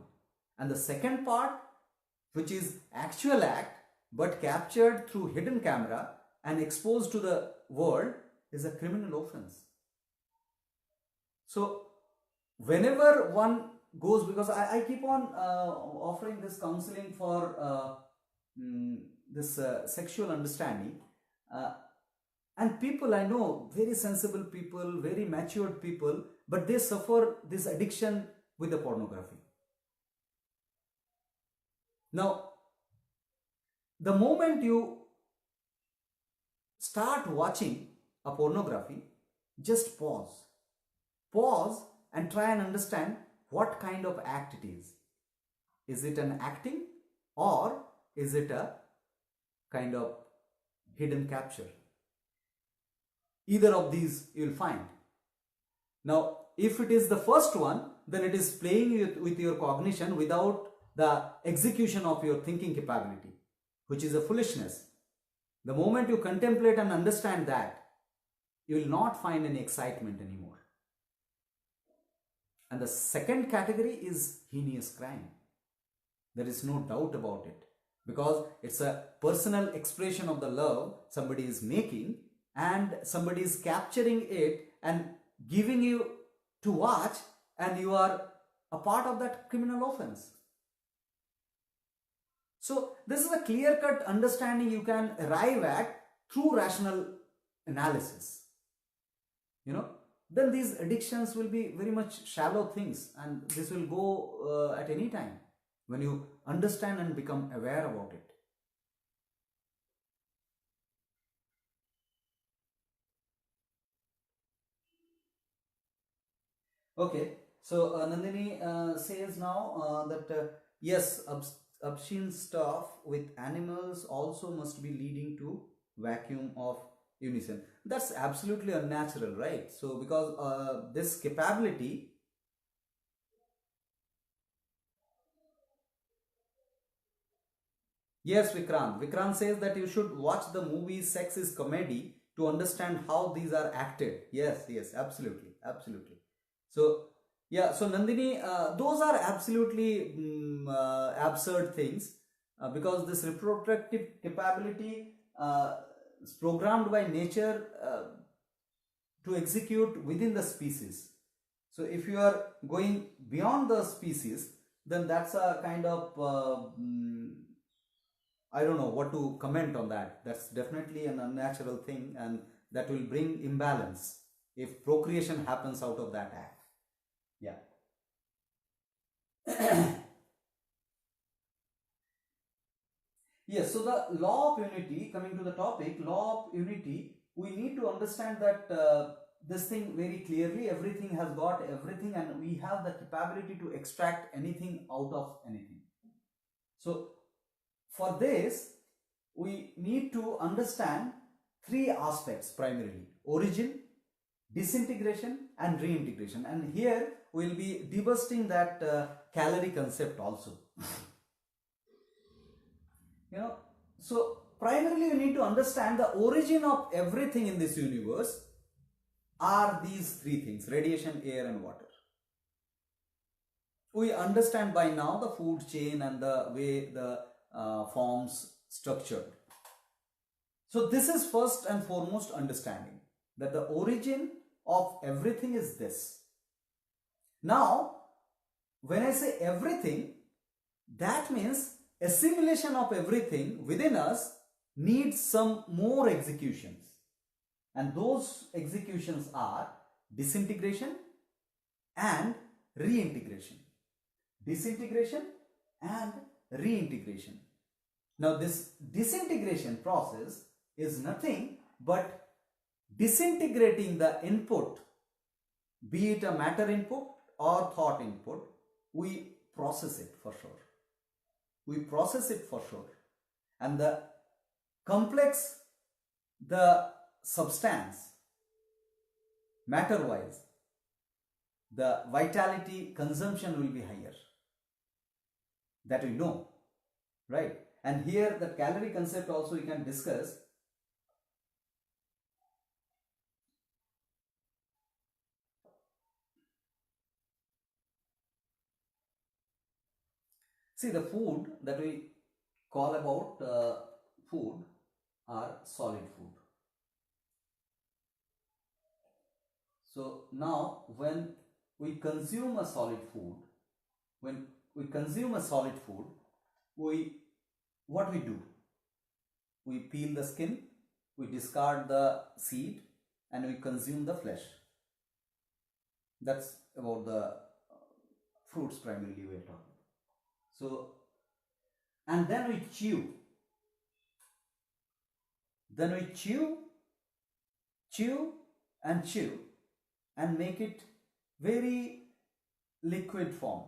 And the second part, which is actual act but captured through hidden camera and exposed to the world, is a criminal offense. So whenever one goes, because I keep on offering this counseling for this sexual understanding, and people I know, very sensible people, very matured people, but they suffer this addiction with the pornography. Now, the moment you start watching a pornography, just pause and try and understand what kind of act it is. Is it an acting, or is it a kind of hidden capture? Either of these you will find. Now, if it is the first one, then it is playing with your cognition without the execution of your thinking capability, which is a foolishness. The moment you contemplate and understand that, you will not find any excitement anymore. And the second category is heinous crime. There is no doubt about it, because it's a personal expression of the love somebody is making, and somebody is capturing it and giving you to watch, and you are a part of that criminal offense. So this is a clear-cut understanding you can arrive at through rational analysis. You know, then these addictions will be very much shallow things, and this will go at any time when you understand and become aware about it. Okay, so Nandini says now that yes, obscene stuff with animals also must be leading to vacuum of unison. That's absolutely unnatural, right? So because this capability, yes, Vikrant says that you should watch the movie Sex is Comedy to understand how these are acted. Yes, absolutely. So yeah, so Nandini, those are absolutely absurd things, because this reproductive capability is programmed by nature to execute within the species. So if you are going beyond the species, then that's a kind of I don't know what to comment on that. That's definitely an unnatural thing, and that will bring imbalance if procreation happens out of that act. Yeah. Yes, so the law of unity, coming to the topic, law of unity, we need to understand that this thing very clearly. Everything has got everything, and we have the capability to extract anything out of anything. So for this, we need to understand three aspects primarily: origin, disintegration, and reintegration. And here we will be debusting that calorie concept also. So primarily we need to understand the origin of everything in this universe are these three things: radiation, air, and water. We understand by now the food chain and the way the forms structured. So this is first and foremost understanding that the origin of everything is this. Now, when I say everything, that means assimilation of everything within us needs some more executions, and those executions are disintegration and reintegration. Disintegration and reintegration. Now this disintegration process is nothing but disintegrating the input, be it a matter input or thought input. We process it for sure. We process it for sure. And the complex the substance, matter wise, the vitality consumption will be higher. That we know, right? And here the calorie concept also we can discuss. See, the food that we call about food are solid food. So now when we consume a solid food, what we do? We peel the skin, we discard the seed, and we consume the flesh. That's about the fruits primarily we are talking. So, and then we chew. Then we chew and make it very liquid form,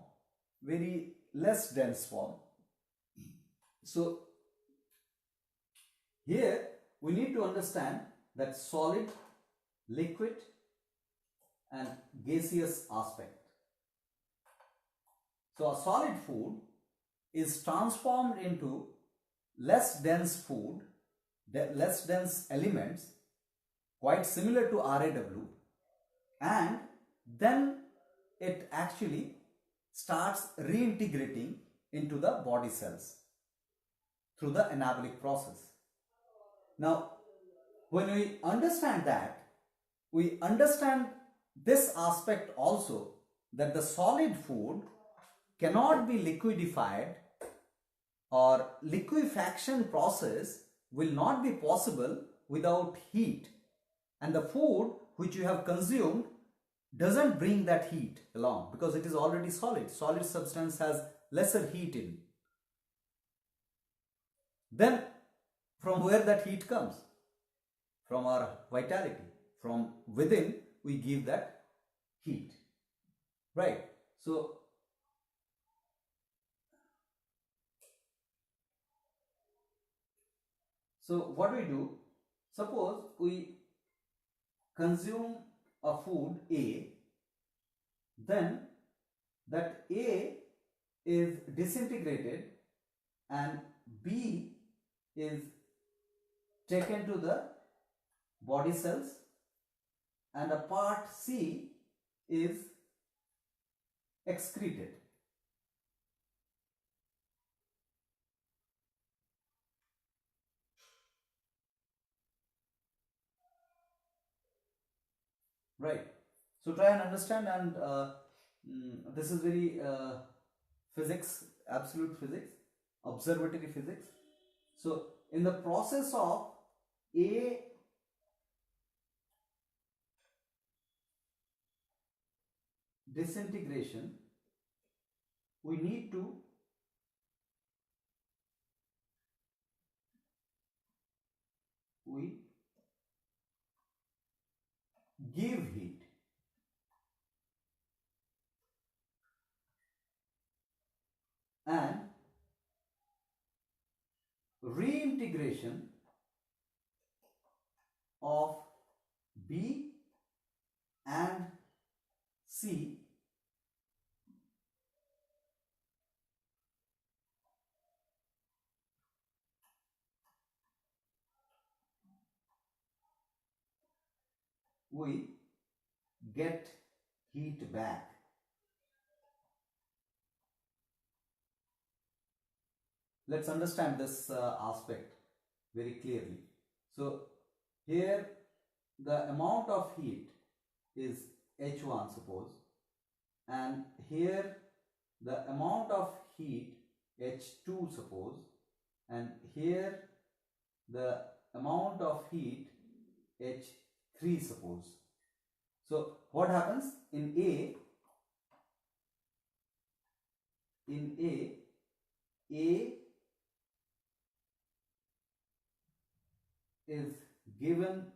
very less dense form. So here we need to understand that solid, liquid and gaseous aspect. So a solid food is transformed into less dense food, less dense elements, quite similar to RAW, and then it actually starts reintegrating into the body cells through the anabolic process. Now, when we understand that, we understand this aspect also, that the solid food cannot be liquidified, or liquefaction process will not be possible without heat, and the food which you have consumed doesn't bring that heat along because it is already solid. Solid substance has lesser heat in. Then from where that heat comes? From our vitality. From within we give that heat, right? So what we do, suppose we consume a food A, then that A is disintegrated and B is taken to the body cells, and a part C is excreted. Right. So try and understand, and this is very physics, absolute physics, observatory physics. So in the process of A disintegration, we need to give heat. And reintegration of B and C we get heat back. Let's understand this aspect very clearly. So here the amount of heat is H1, suppose, and here the amount of heat H2, suppose, and here the amount of heat H3, suppose. So what happens in A? In A is given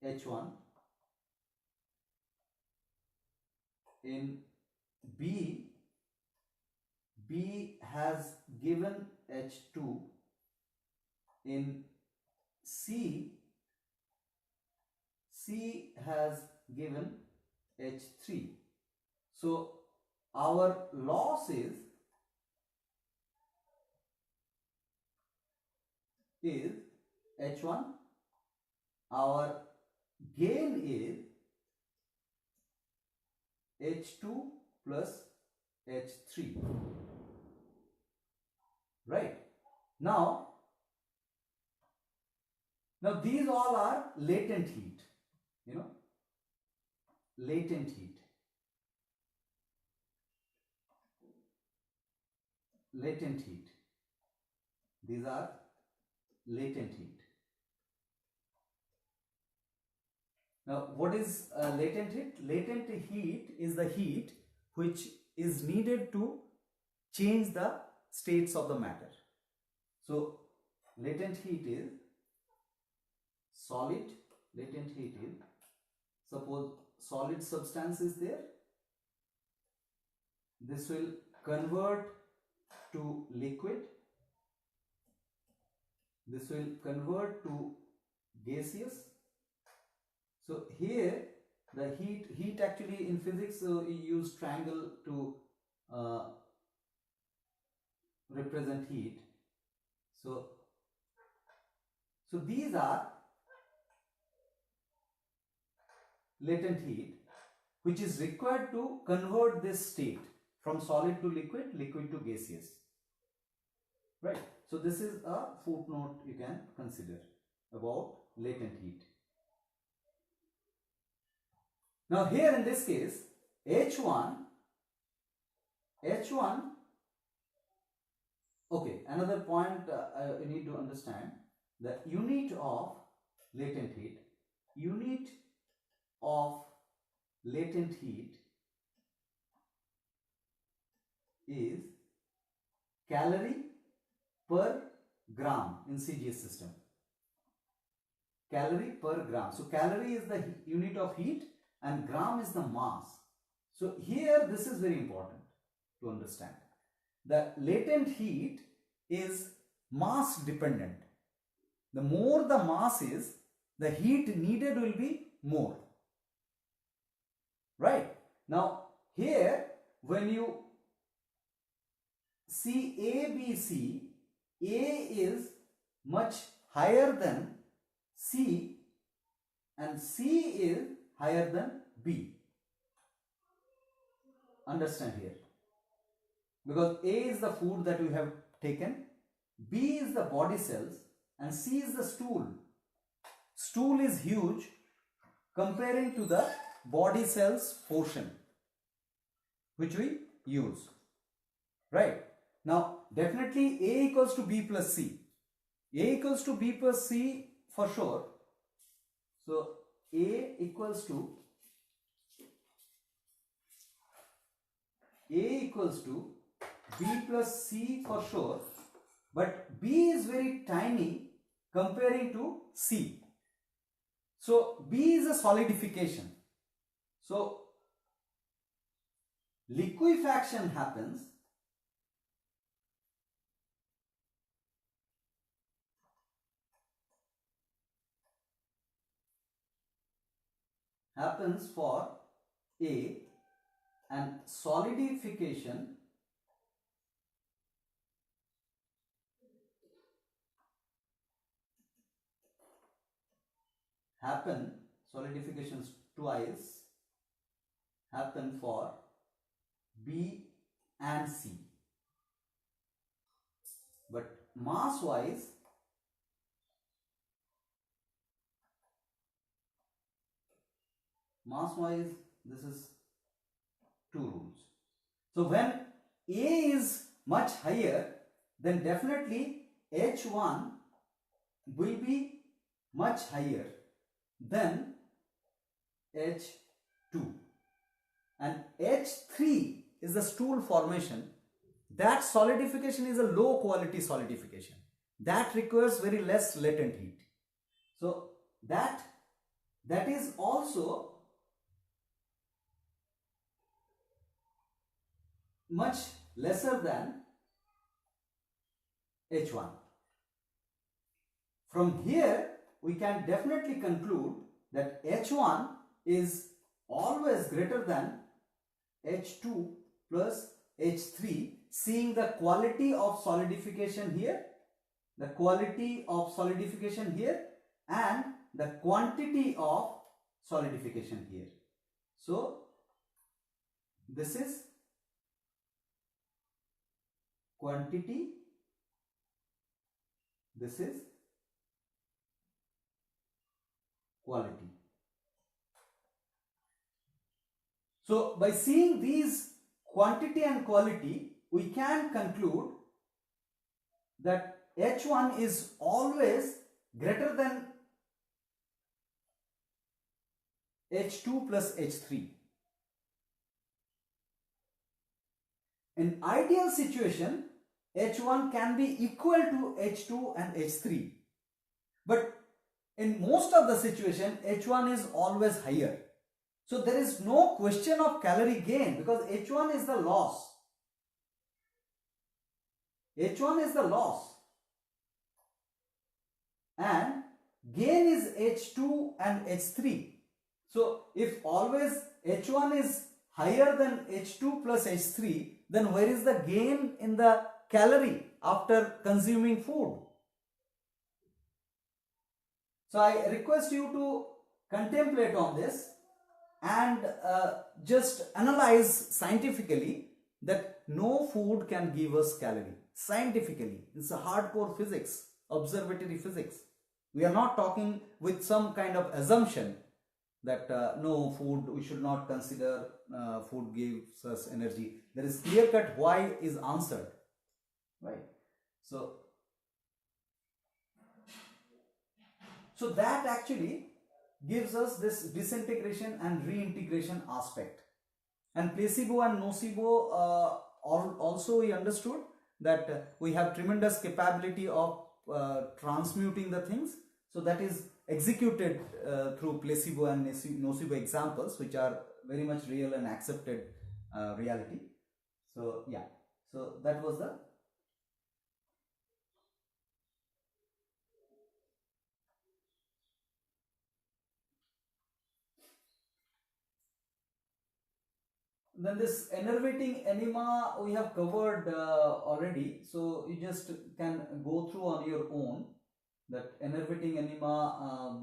H1, in B has given H2, in C has given H3. So our loss is H1, our gain is H2 plus H3, right? Now these all are latent heat, latent heat. These are latent heat. Now what is latent heat? Latent heat is the heat which is needed to change the states of the matter. So latent heat is solid. Latent heat is, suppose solid substance is there, this will convert to liquid, this will convert to gaseous. So here the heat actually in physics we use triangle to represent heat. So these are latent heat which is required to convert this state from solid to liquid, liquid to gaseous, right? So this is a footnote you can consider about latent heat. Now here in this case H1, okay, another point you need to understand, the unit of latent heat, is calorie per gram in CGS system. Calorie per gram. So calorie is the unit of heat and gram is the mass. So here this is very important to understand. The latent heat is mass dependent. The more the mass is, the heat needed will be more. Right? Now here when you see ABC, A is much higher than C and C is higher than B. Understand here. Because A is the food that we have taken, B is the body cells and C is the stool. Stool is huge comparing to the body cells portion which we use. Right? Now definitely A equals to B plus C. A equals to B plus C for sure. So A equals to A equals to B plus C for sure, but B is very tiny comparing to C. So B is a solidification. So liquefaction happens for A, and solidification solidifications twice happen for B and C. But mass wise, this is two rules. So when A is much higher, then definitely H1 will be much higher than H2, and H3 is the stool formation. That solidification is a low quality solidification that requires very less latent heat. So that is also much lesser than H1. From here we can definitely conclude that H1 is always greater than H2 plus H3, seeing the quality of solidification here, and the quantity of solidification here. So this is quantity, this is quality. So by seeing these quantity and quality, we can conclude that H1 is always greater than H2 plus H3. In ideal situation, H1 can be equal to H2 and H3. But in most of the situation, H1 is always higher. So there is no question of calorie gain because H1 is the loss. H1 is the loss. And gain is H2 and H3. So if always H1 is higher than H2 plus H3, then where is the gain in the calorie after consuming food? So I request you to contemplate on this and just analyze scientifically that no food can give us calorie. Scientifically, it's a hardcore physics, observatory physics. We are not talking with some kind of assumption that no food, we should not consider food gives us energy. There is clear cut why is answered, right? So that actually gives us this disintegration and reintegration aspect. And placebo and nocebo also we understood that we have tremendous capability of transmuting the things. So that is executed through placebo and nocebo examples, which are very much real and accepted reality. So yeah, so that was the then this enervating enema we have covered already, so you just can go through on your own. That enervating enema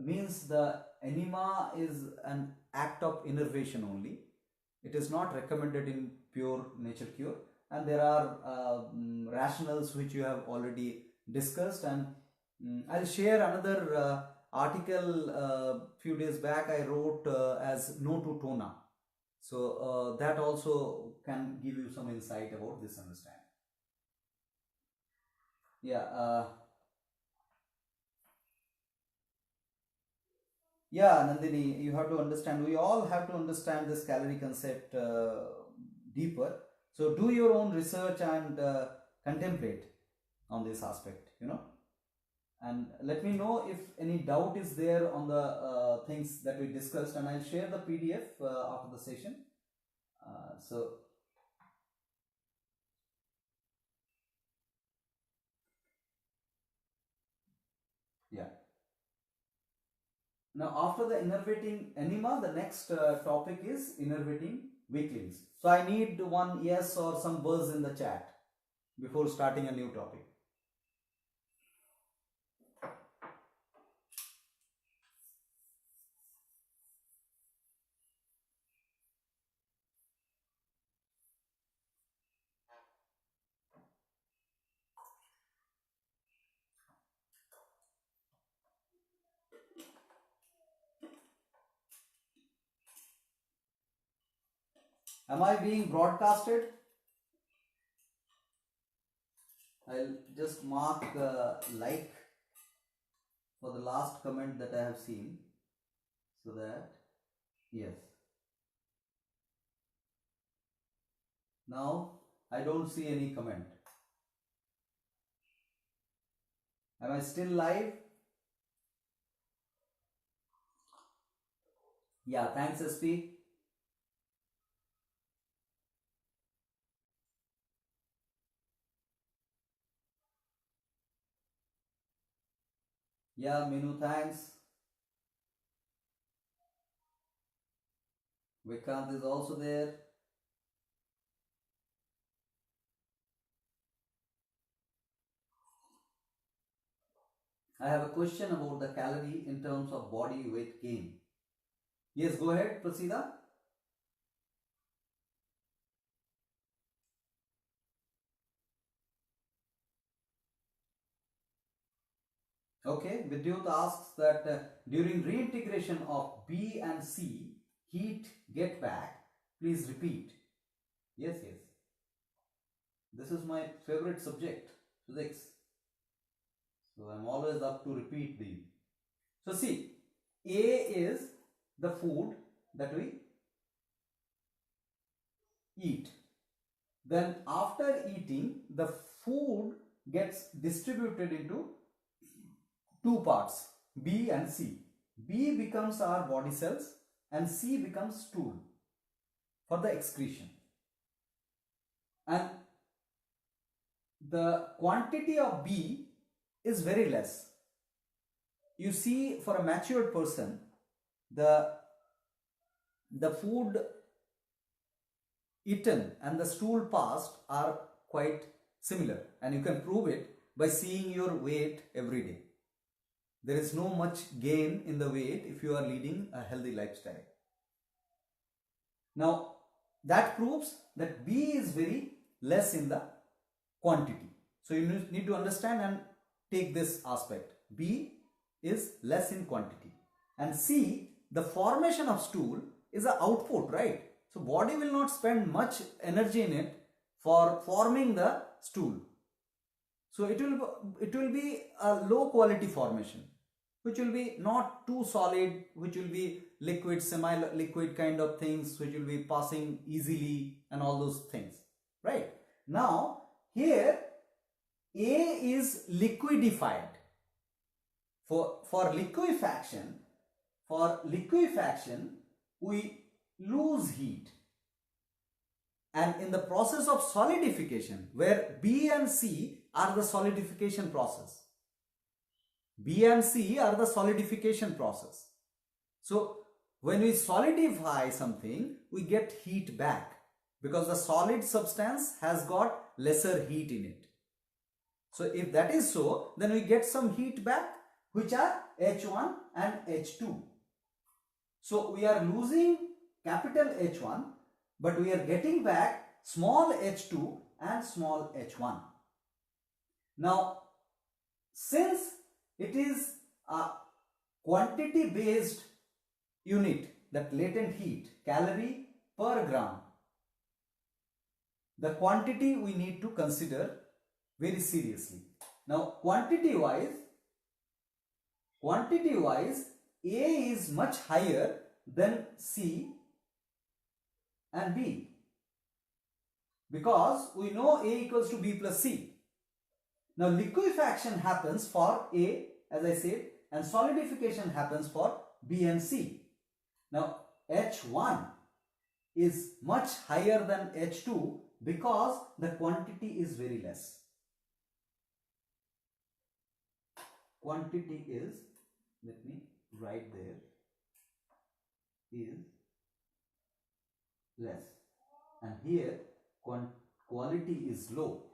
means the enema is an act of innervation only. It is not recommended in pure nature cure, and there are rationales which you have already discussed, and I'll share another article few days back I wrote as No to Tona. So that also can give you some insight about this understanding. Yeah. Yeah, Nandini, you have to understand, we all have to understand this calorie concept deeper. So do your own research and contemplate on this aspect, you know, and let me know if any doubt is there on the things that we discussed, and I'll share the PDF after the session. So yeah. Now after the innervating enema, the next topic is innervating weaklings. So I need one yes or some buzz in the chat before starting a new topic. Am I being broadcasted? I'll just mark like for the last comment that I have seen, so that yes. Now I don't see any comment. Am I still live? Yeah, thanks SP. Yeah, Minu, thanks. Vikant is also there. I have a question about the calorie in terms of body weight gain. Yes, go ahead, Prasida. Okay, Vidyut asks that during reintegration of B and C, heat get back. Please repeat. Yes, yes. This is my favorite subject, physics. So I'm always up to repeat these. So see, A is the food that we eat. Then after eating, the food gets distributed into two parts, B and C. B becomes our body cells and C becomes stool for the excretion. And the quantity of B is very less. You see, for a matured person, the food eaten and the stool passed are quite similar, and you can prove it by seeing your weight every day. There is no much gain in the weight if you are leading a healthy lifestyle. Now that proves that B is very less in the quantity. So you need to understand and take this aspect. B is less in quantity, and C, the formation of stool is an output, right? So body will not spend much energy in it for forming the stool. So it will be a low quality formation, which will be not too solid, which will be liquid, semi-liquid kind of things, which will be passing easily and all those things, right? Now here A is liquidified. For liquefaction, we lose heat, and in the process of solidification, where B and C are the solidification process, so when we solidify something, we get heat back because the solid substance has got lesser heat in it. So if that is so, then we get some heat back, which are H1 and H2. So we are losing capital H1, but we are getting back small h2 and small h1. Now, since it is a quantity based unit, that latent heat, calorie per gram, the quantity we need to consider very seriously. Now, quantity wise, A is much higher than C and B. because we know A equals to B plus C. Now liquefaction happens for A, as I said, and solidification happens for B and C. Now H1 is much higher than H2 because the quantity is very less. Quantity is, let me write there, is less, and here quality is low.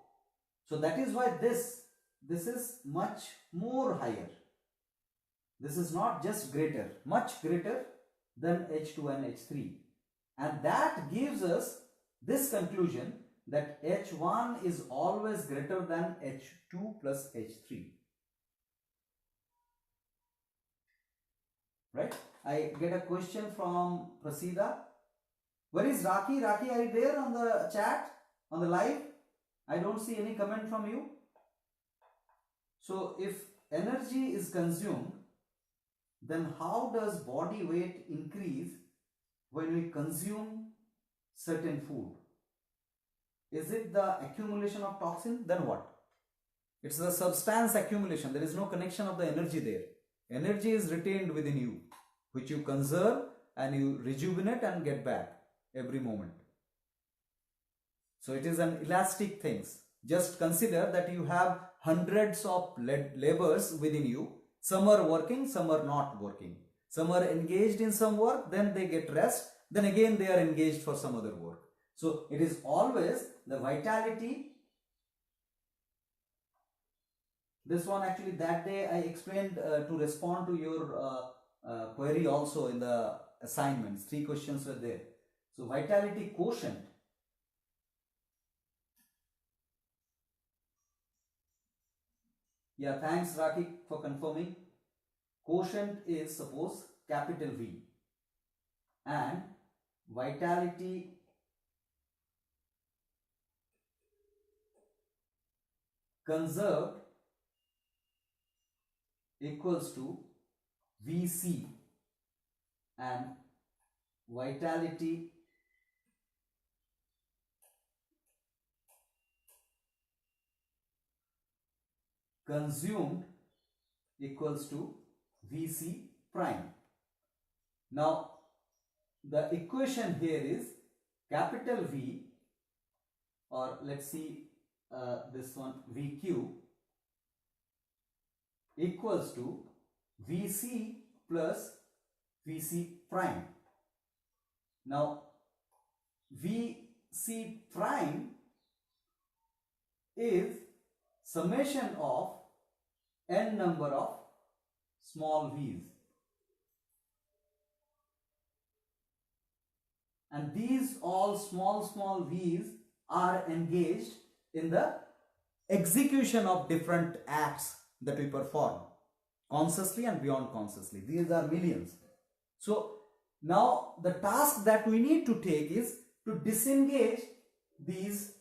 So that is why this is much more higher. This is not just greater, much greater than H2 and H3. And that gives us this conclusion that H1 is always greater than H2 plus H3. Right? I get a question from Prasida. Where is Raki? Raki, are you there on the chat, on the live? I don't see any comment from you. So if energy is consumed, then how does body weight increase when we consume certain food? Is it the accumulation of toxin? Then what? It's the substance accumulation. There is no connection of the energy there. Energy is retained within you, which you conserve and you rejuvenate and get back every moment. So it is an elastic thing. Just consider that you have hundreds of levers within you. Some are working, some are not working. Some are engaged in some work, then they get rest, then again they are engaged for some other work. So it is always the vitality. This one actually that day I explained to respond to your query also in the assignments. 3 questions were there. So vitality quotient Yeah, thanks Raki for confirming. Quotient is suppose capital V and vitality conserved equals to VC and vitality consumed equals to VC prime. Now the equation here is capital V, or let's see this one VQ equals to VC plus VC prime. Now VC prime is summation of n number of small v's, and these all small v's are engaged in the execution of different acts that we perform consciously and beyond consciously. These are millions. So now the task that we need to take is to disengage these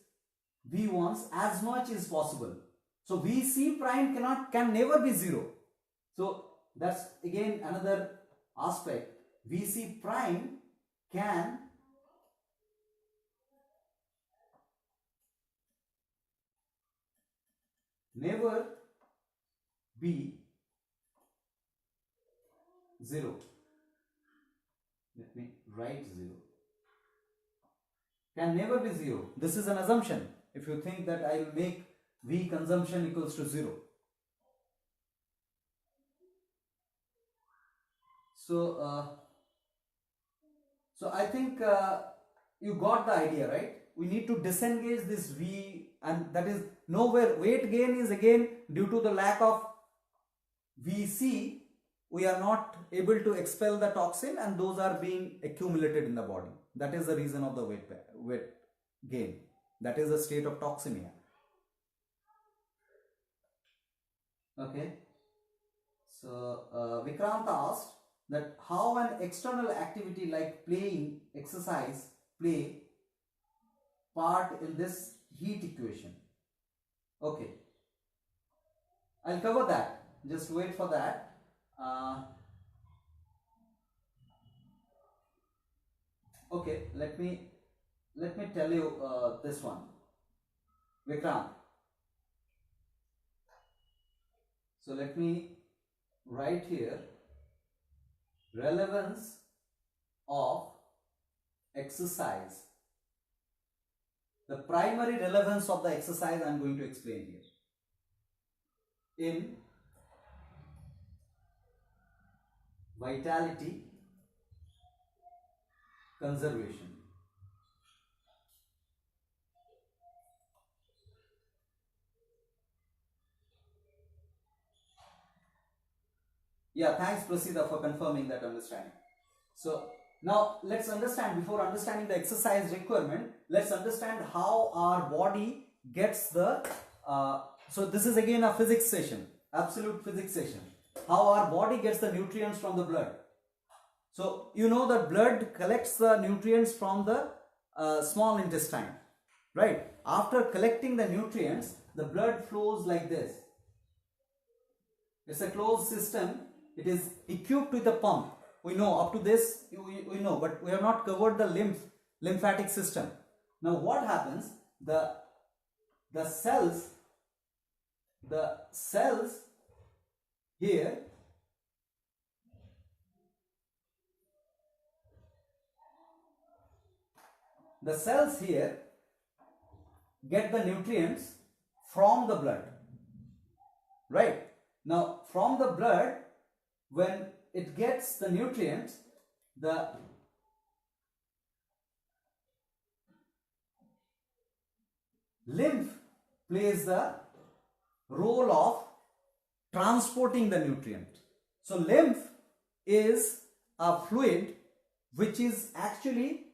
V1s as much as possible. So VC prime can never be 0. So that's again another aspect. VC prime can never be 0. Let me write 0. Can never be 0. This is an assumption. If you think that I will make V consumption equals to 0. So I think you got the idea, right? We need to disengage this V, and that is nowhere. Weight gain is again due to the lack of VC. We are not able to expel the toxin, and those are being accumulated in the body. That is the reason of the weight gain. That is the state of toxemia. Okay. So Vikrant asked that how an external activity like playing, exercise, play part in this heat equation. Okay. I'll cover that. Just wait for that. Okay, let me let me tell you this one, Vikrant. So let me write here relevance of exercise. The primary relevance of the exercise I am going to explain here. In vitality conservation. Yeah, thanks Prasida for confirming that understanding. So now let's understand, before understanding the exercise requirement, let's understand how our body gets the, so this is again a physics session, absolute physics session. How our body gets the nutrients from the blood. So you know that blood collects the nutrients from the small intestine, right? After collecting the nutrients, the blood flows like this. It's a closed system. It is equipped with a pump. We know up to this, we know, but we have not covered the lymphatic system. Now what happens? The cells here, get the nutrients from the blood, right? Now from the blood, when it gets the nutrients, the lymph plays the role of transporting the nutrient. So lymph is a fluid which is actually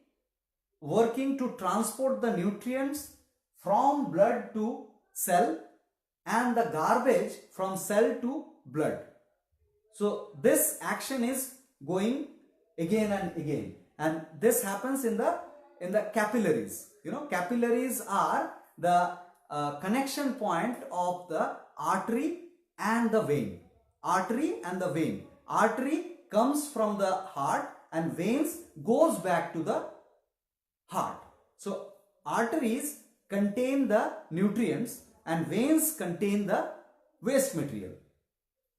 working to transport the nutrients from blood to cell and the garbage from cell to blood. So this action is going again and again, and this happens in the capillaries. You know, capillaries are the connection point of the artery and the vein. Artery and the vein. Artery comes from the heart and veins goes back to the heart. So arteries contain the nutrients and veins contain the waste material.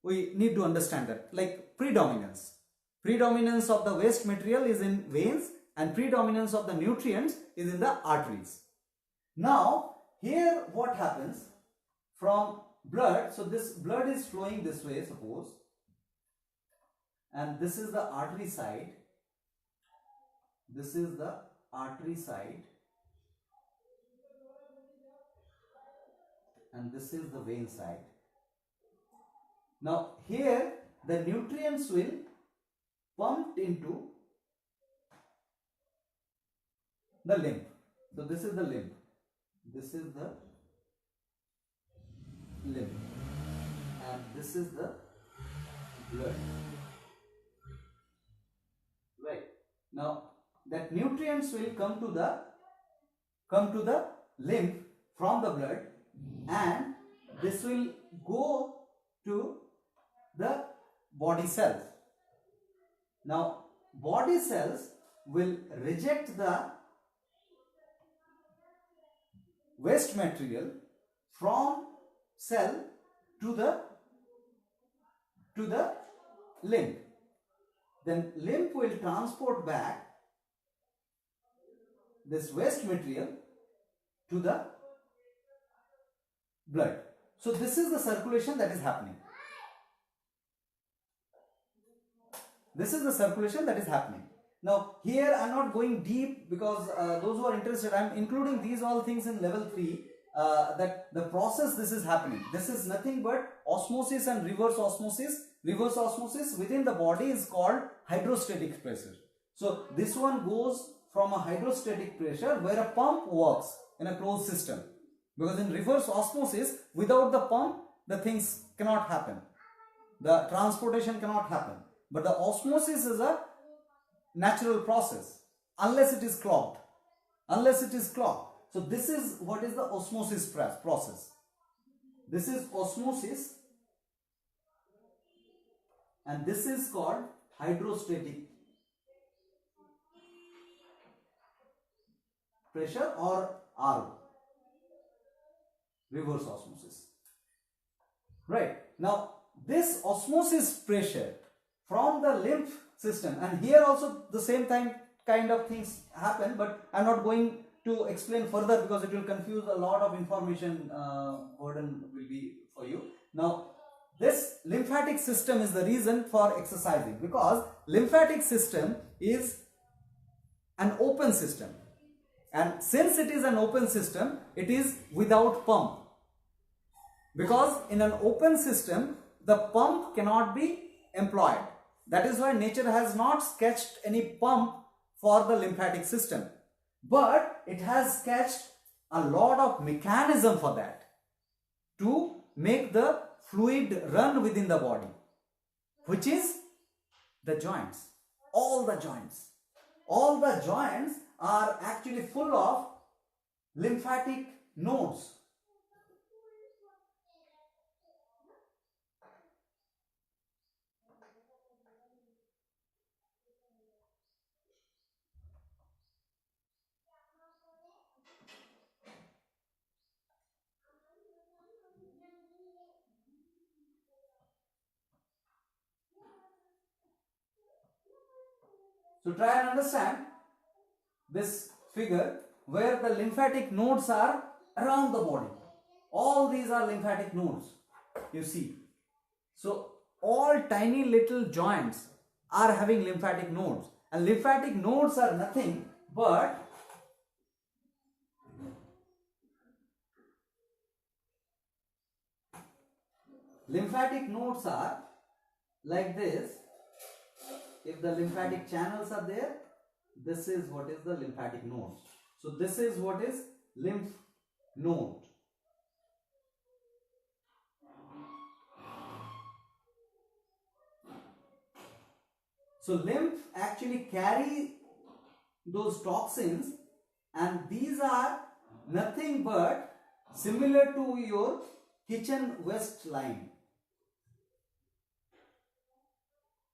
We need to understand that, like predominance. Predominance of the waste material is in veins and predominance of the nutrients is in the arteries. Now here what happens from blood, so this blood is flowing this way, suppose, and this is the artery side, this is the artery side, and this is the vein side. Now here the nutrients will pumped into the lymph. So this is the lymph. This is the lymph. And this is the blood. Right. Now that nutrients will come to the lymph from the blood, and this will go to the body cells. Now body cells will reject the waste material from cell to the lymph. Then lymph will transport back this waste material to the blood. So this is the circulation that is happening. This is the circulation that is happening. Now here I am not going deep because those who are interested, I am including these all things in level 3, that the process this is happening. This is nothing but osmosis and reverse osmosis. Reverse osmosis within the body is called hydrostatic pressure. So this one goes from a hydrostatic pressure where a pump works in a closed system. Because in reverse osmosis, without the pump, the things cannot happen. The transportation cannot happen. But the osmosis is a natural process unless it is clogged. Unless it is clogged. So this is what is the osmosis process. This is osmosis, and this is called hydrostatic pressure or RO, reverse osmosis. Right. Now this osmosis pressure from the lymph system, and here also the same kind of things happen, but I'm not going to explain further because it will confuse a lot of information. Burden will be for you. Now this lymphatic system is the reason for exercising, because lymphatic system is an open system, and since it is an open system, it is without pump, because in an open system the pump cannot be employed. That is why nature has not sketched any pump for the lymphatic system, but it has sketched a lot of mechanism for that, to make the fluid run within the body, which is the joints. All the joints are actually full of lymphatic nodes. So try and understand this figure where the lymphatic nodes are around the body. All these are lymphatic nodes, you see. So all tiny little joints are having lymphatic nodes, and lymphatic nodes are nothing but lymphatic nodes are like this. If the lymphatic channels are there, this is what is the lymphatic nodes. So this is what is lymph node. So lymph actually carry those toxins, and these are nothing but similar to your kitchen waste line.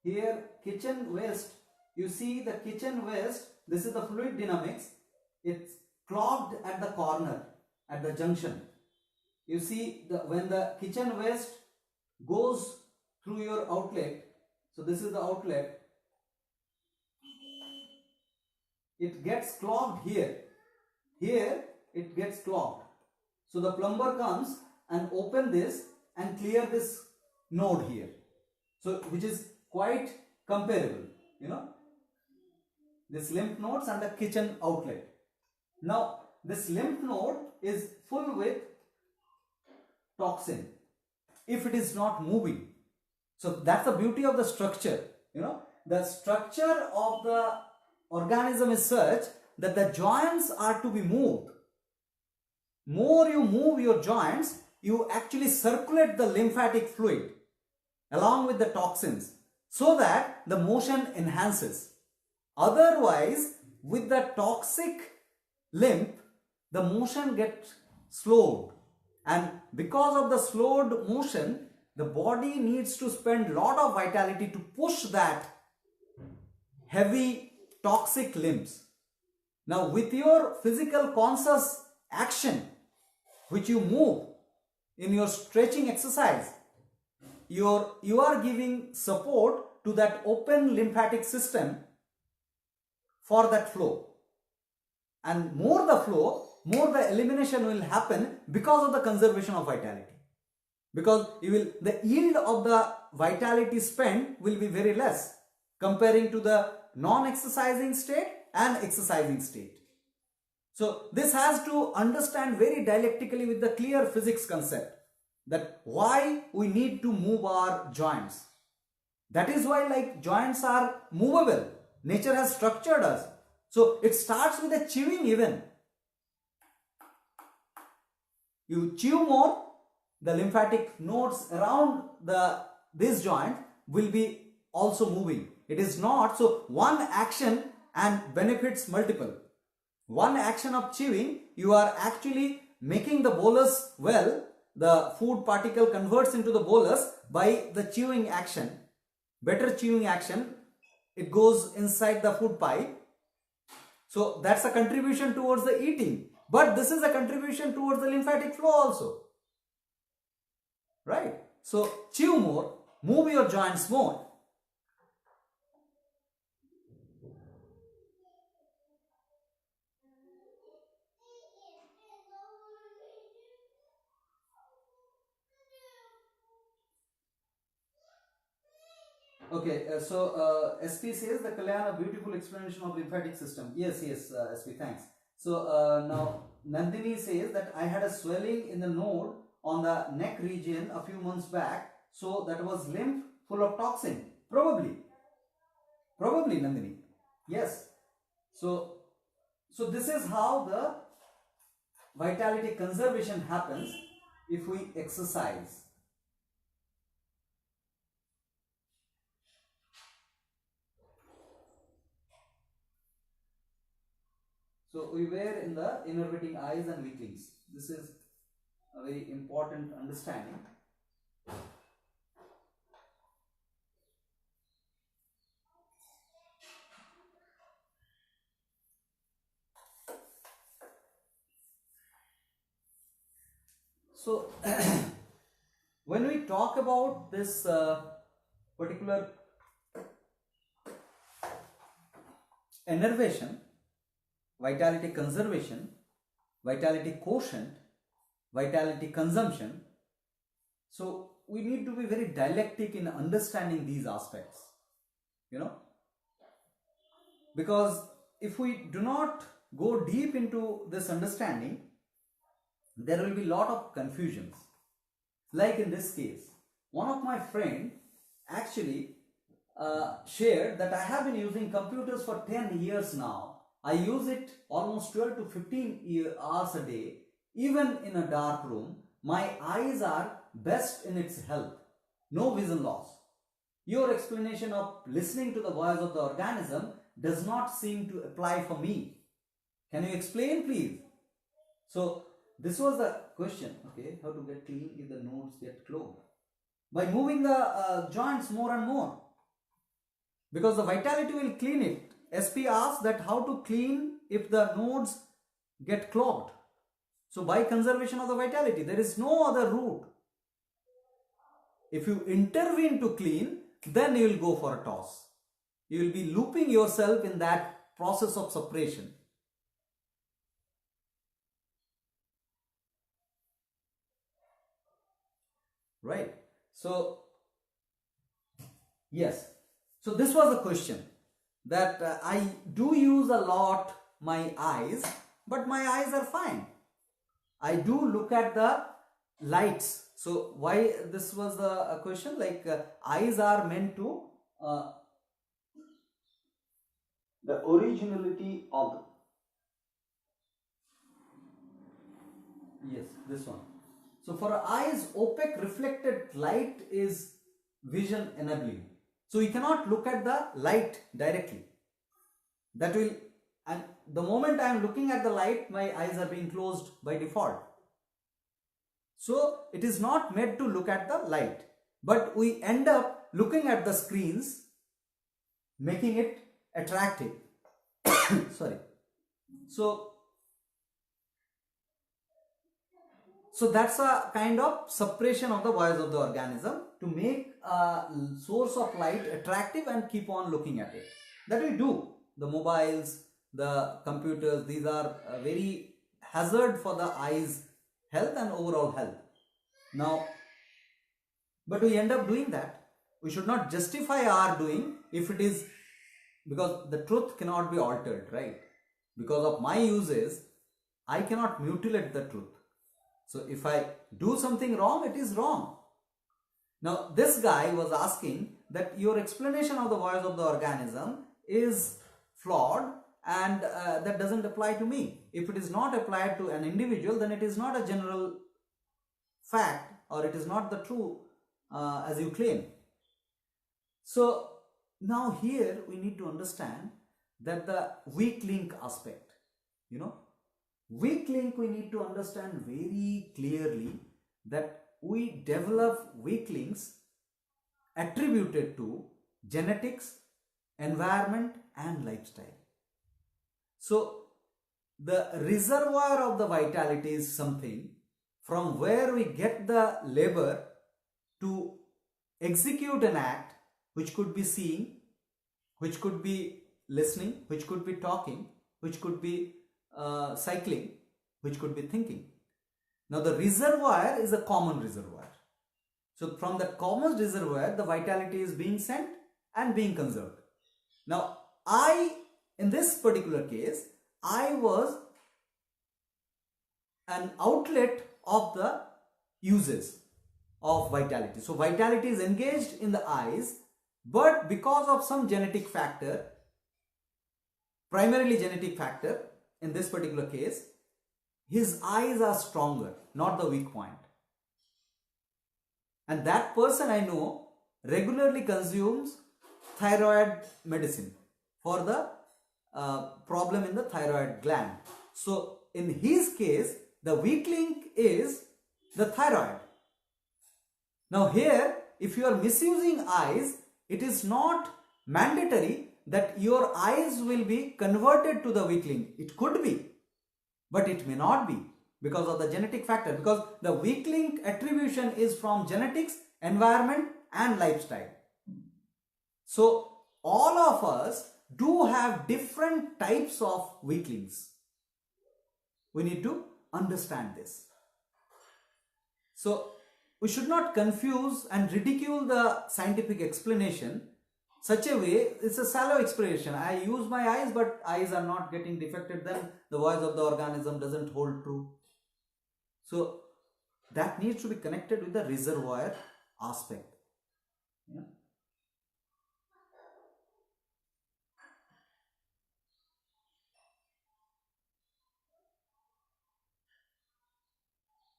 Here kitchen waste, you see the kitchen waste, this is the fluid dynamics, it's clogged at the corner, at the junction. You see when the kitchen waste goes through your outlet, so this is the outlet, it gets clogged here. Here it gets clogged. So the plumber comes and open this and clear this node here. So which is quite comparable, you know, this lymph nodes and the kitchen outlet. Now this lymph node is full with toxin if it is not moving. So that's the beauty of the structure, you know, the structure of the organism is such that the joints are to be moved. More you move your joints, you actually circulate the lymphatic fluid along with the toxins, so that the motion enhances. Otherwise, with the toxic lymph, the motion gets slowed, and because of the slowed motion, the body needs to spend a lot of vitality to push that heavy toxic limbs. Now with your physical conscious action, which you move in your stretching exercise, you are giving support to that open lymphatic system for that flow. And more the flow, more the elimination will happen because of the conservation of vitality. Because the yield of the vitality spent will be very less comparing to the non-exercising state and exercising state. So this has to understand very dialectically with the clear physics concept, that why we need to move our joints. That is why like joints are movable. Nature has structured us. So it starts with a chewing even. You chew more, the lymphatic nodes around this joint will be also moving. It is not, so one action and benefits multiple. One action of chewing, you are actually making the bolus well, the food particle converts into the bolus by the chewing action. Better chewing action, it goes inside the food pipe. So that's a contribution towards the eating. But this is a contribution towards the lymphatic flow also. Right? So chew more, move your joints more. Okay, SP says the Kalyana, beautiful explanation of lymphatic system. Yes, SP, thanks. So now Nandini says that I had a swelling in the node on the neck region a few months back. So that was lymph full of toxin. Probably Nandini. Yes. So this is how the vitality conservation happens if we exercise. So we were in the innervating eyes and weaklings. This is a very important understanding. So when we talk about this particular innervation, vitality conservation, vitality quotient, vitality consumption, so we need to be very dialectic in understanding these aspects, because if we do not go deep into this understanding, there will be a lot of confusions. Like in this case, one of my friend actually shared that I have been using computers for 10 years now. I use it almost 12 to 15 hours a day. Even in a dark room, my eyes are best in its health. No vision loss. Your explanation of listening to the voice of the organism does not seem to apply for me. Can you explain, please? So this was the question. Okay, how to get clean if the nodes get clogged? By moving the joints more and more, because the vitality will clean it. SP asks that how to clean if the nodes get clogged. So by conservation of the vitality, there is no other route. If you intervene to clean, then you will go for a toss. You will be looping yourself in that process of suppression. Right? So yes. So this was the question, that I do use a lot my eyes, but my eyes are fine. I do look at the lights. So why this was the question, like eyes are meant to the originality of yes, this one. So for eyes, opaque reflected light is vision enabling. So you cannot look at the light directly. That will, and the moment I am looking at the light, my eyes are being closed by default. So it is not made to look at the light, but we end up looking at the screens, making it attractive. Sorry. So that's a kind of suppression of the voice of the organism to make a source of light attractive and keep on looking at it. That we do. The mobiles, the computers, these are very hazard for the eyes health and overall health. Now, but we end up doing that. We should not justify our doing if it is, because the truth cannot be altered, right? Because of my uses, I cannot mutilate the truth. So if I do something wrong, it is wrong. Now this guy was asking that your explanation of the voice of the organism is flawed and that doesn't apply to me. If it is not applied to an individual, then it is not a general fact, or it is not the true as you claim. So now here we need to understand that the weak link aspect, weak link, we need to understand very clearly that we develop weak links attributed to genetics, environment and lifestyle. So the reservoir of the vitality is something from where we get the labor to execute an act, which could be seeing, which could be listening, which could be talking, which could be cycling, which could be thinking. Now the reservoir is a common reservoir. So from the common reservoir, the vitality is being sent and being conserved. Now in this particular case, I was an outlet of the uses of vitality. So vitality is engaged in the eyes, but because of some genetic factor, primarily genetic factor in this particular case, his eyes are stronger, not the weak point. And that person I know regularly consumes thyroid medicine for the problem in the thyroid gland. So in his case, the weak link is the thyroid. Now here, if you are misusing eyes, it is not mandatory that your eyes will be converted to the weak link. It could be, but it may not be because of the genetic factor, because the weak link attribution is from genetics, environment and lifestyle. So all of us do have different types of weak links. We need to understand this. So we should not confuse and ridicule the scientific explanation such a way. It's a shallow explanation. I use my eyes, but eyes are not getting defected, then the voice of the organism doesn't hold true. So that needs to be connected with the reservoir aspect. Yeah.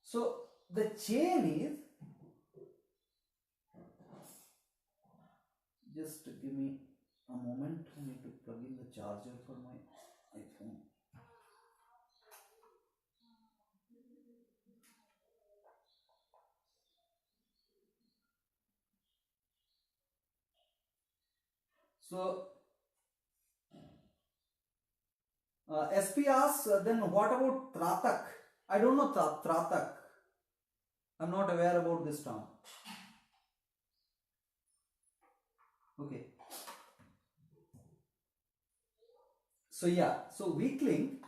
So the chain is, just give me a moment, I need to plug in the charger for my iPhone. So SP asks, then what about Tratak? I don't know Tratak. I'm not aware about this term. Okay. So yeah, so weak link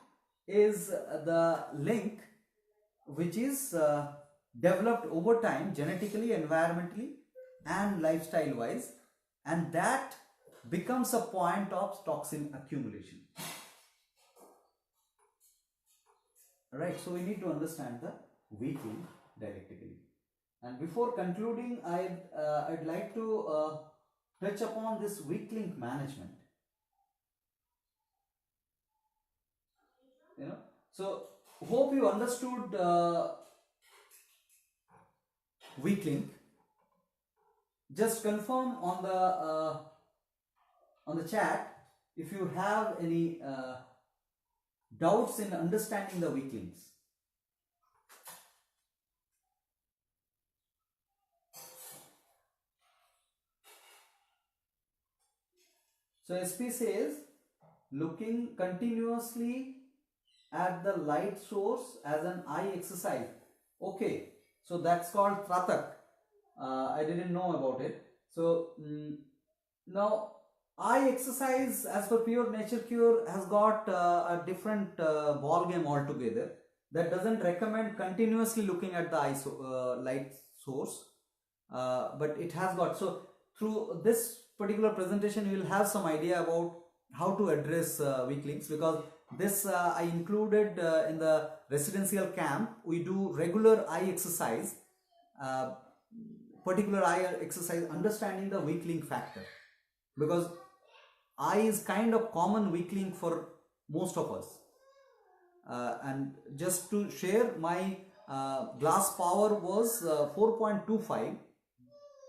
is the link which is developed over time, genetically, environmentally and lifestyle wise, and that becomes a point of toxin accumulation. Alright, so we need to understand the weak link dialectically. And before concluding, I'd like to touch upon this weak link management. So hope you understood weak link. Just confirm on the chat if you have any doubts in understanding the weak links. So SP says, looking continuously at the light source as an eye exercise. Okay, so that's called Tratak. I didn't know about it. So now eye exercise as per Pure Nature Cure has got a different ball game altogether. That doesn't recommend continuously looking at the light source, but it has got, so through this particular presentation you will have some idea about how to address weak links, because this I included in the residential camp. We do regular eye exercise, particular eye exercise, understanding the weak link factor, because eye is kind of common weak link for most of us. And just to share, my glass power was 4.25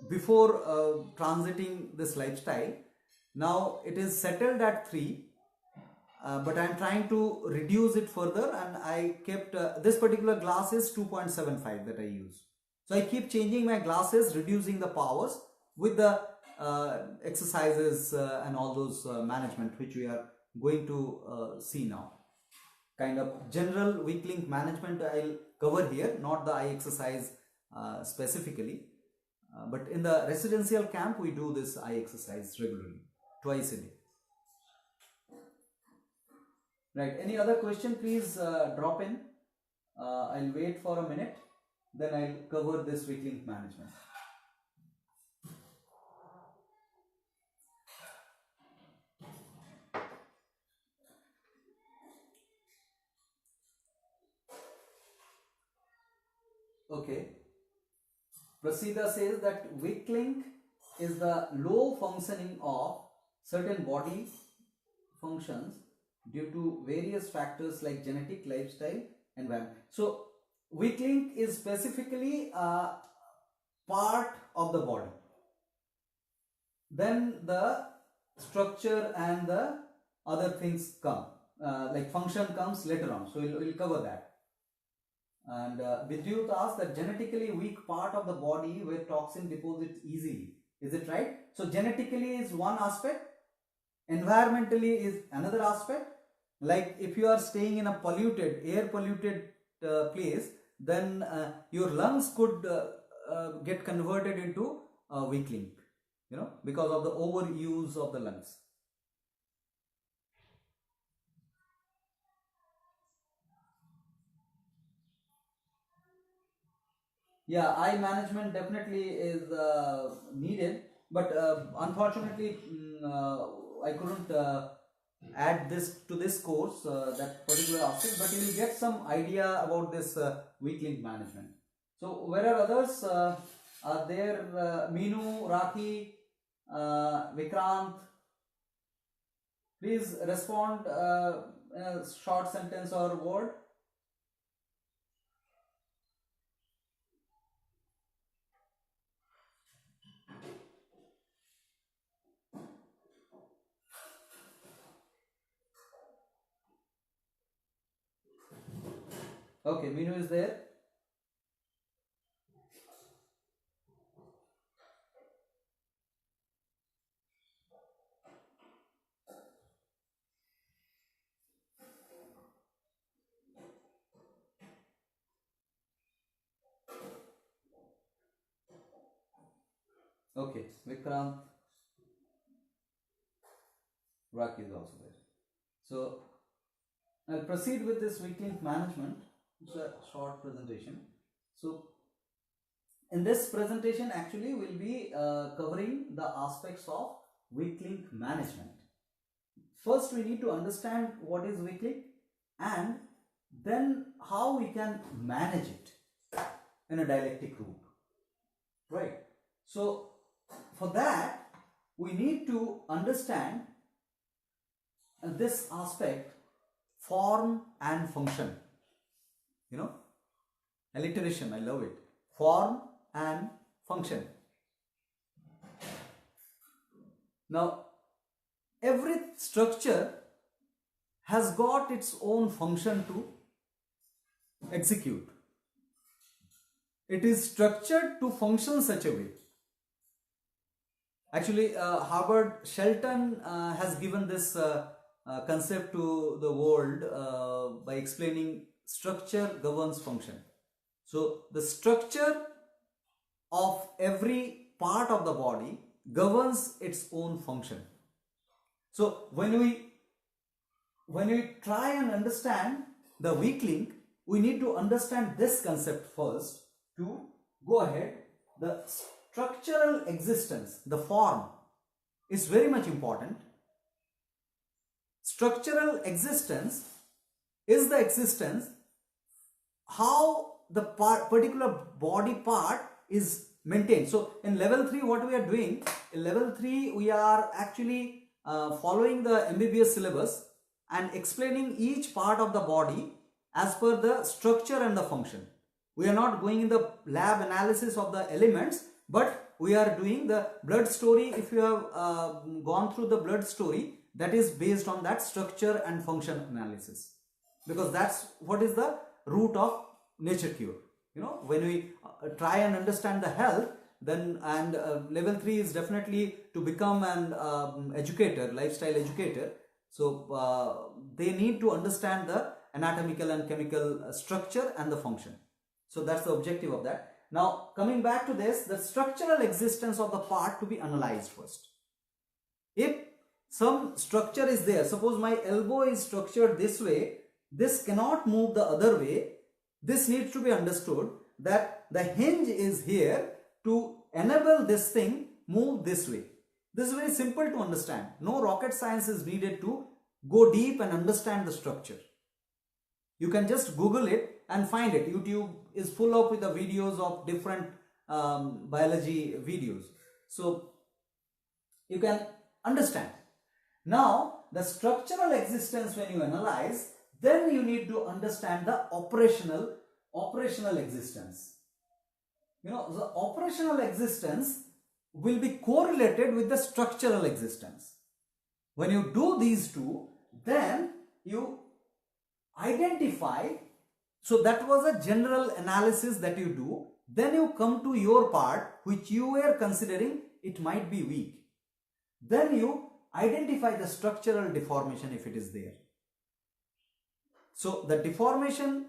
before transiting this lifestyle. Now it is settled at 3, but I am trying to reduce it further, and I kept this particular glass is 2.75 that I use. So I keep changing my glasses, reducing the powers with the exercises and all those management which we are going to see now. Kind of general weak link management I'll cover here, not the eye exercise specifically. But in the residential camp, we do this eye exercise regularly, twice a day. Right, any other question, please drop in. I'll wait for a minute, then I'll cover this weak link management. Okay. Prasida says that weak link is the low functioning of certain body functions due to various factors like genetic, lifestyle, environment. So weak link is specifically a part of the body. Then the structure and the other things come, like function comes later on. So we'll cover that. And Vidyut asked that genetically weak part of the body where toxin deposits easily. Is it right? So genetically is one aspect, environmentally is another aspect. Like if you are staying in a polluted, air polluted place, then your lungs could get converted into a weak link, you know, because of the overuse of the lungs. Yeah, eye management definitely is needed, but unfortunately I couldn't add this to this course, that particular aspect, but you will get some idea about this weak link management. So where are others? Are there Meenu, Rakhi, Vikrant? Please respond in a short sentence or word. Okay, Meenu is there. Okay, Vikrant, Rakhi is also there. So I'll proceed with this weak link management. It's a short presentation. So in this presentation actually we'll be covering the aspects of weak link management. First we need to understand what is weak link and then how we can manage it in a dialectic route, right? So for that we need to understand this aspect, form and function. You know, alliteration, I love it. Form and function. Now, every structure has got its own function to execute. It is structured to function such a way. Actually, Howard Shelton has given this concept to the world by explaining structure governs function. So the structure of every part of the body governs its own function. So when we try and understand the weak link, we need to understand this concept first to go ahead. The structural existence, the form, is very much important. Structural existence is the existence how the particular body part is maintained. So in level 3 what we are doing, in level 3 we are actually following the MBBS syllabus and explaining each part of the body as per the structure and the function. We are not going in the lab analysis of the elements, but we are doing the blood story. If you have gone through the blood story, that is based on that structure and function analysis, because that's what is the root of nature cure. You know, when we try and understand the health, then level 3 is definitely to become an educator, lifestyle educator. So they need to understand the anatomical and chemical structure and the function. So that's the objective of that. Now coming back to this, the structural existence of the part to be analyzed first. If some structure is there, suppose my elbow is structured this way, this cannot move the other way, this needs to be understood that the hinge is here to enable this thing move this way. This is very simple to understand. No rocket science is needed to go deep and understand the structure. You can just Google it and find it. YouTube is full of with the videos of different biology videos. So you can understand. Now the structural existence, when you analyze, then you need to understand the operational existence. You know, the operational existence will be correlated with the structural existence. When you do these two, then you identify. So that was a general analysis that you do. Then you come to your part which you were considering it might be weak. Then you identify the structural deformation if it is there. So the deformation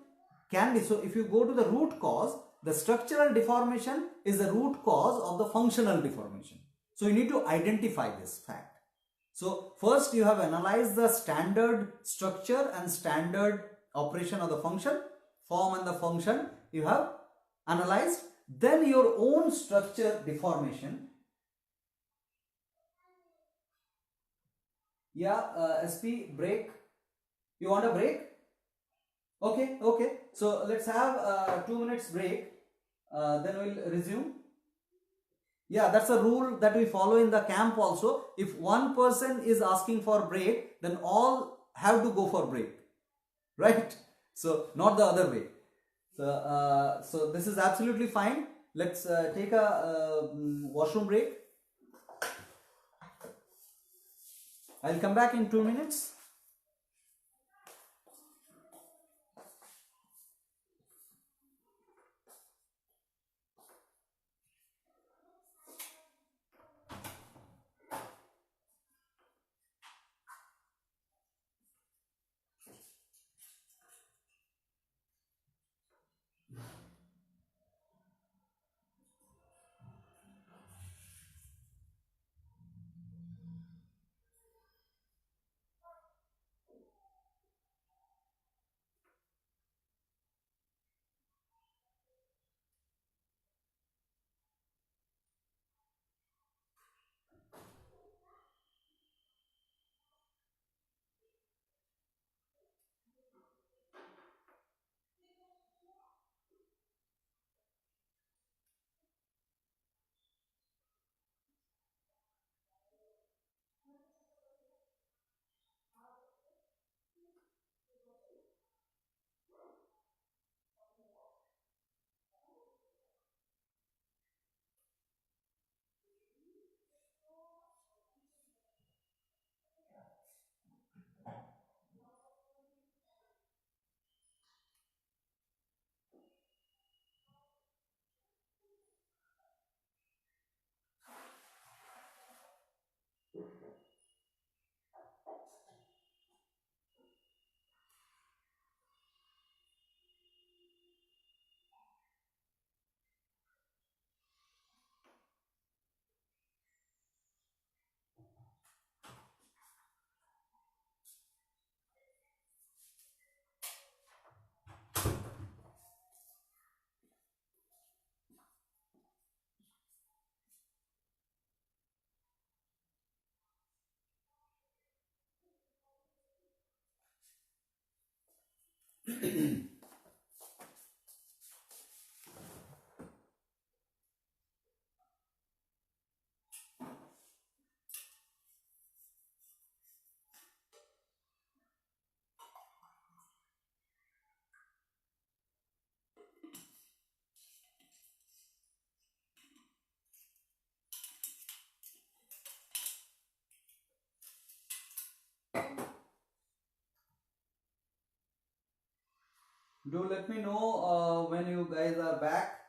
can be, so if you go to the root cause, the structural deformation is the root cause of the functional deformation. So you need to identify this fact. So first you have analyzed the standard structure and standard operation of the function, form and the function you have analyzed. Then your own structure deformation. Yeah, SP, break. You want a break? Okay, okay. So let's have 2 minutes break. Then we'll resume. Yeah, that's a rule that we follow in the camp also. If one person is asking for break, then all have to go for break, right? So not the other way. So this is absolutely fine. Let's take a washroom break. I'll come back in 2 minutes. Do let me know when you guys are back.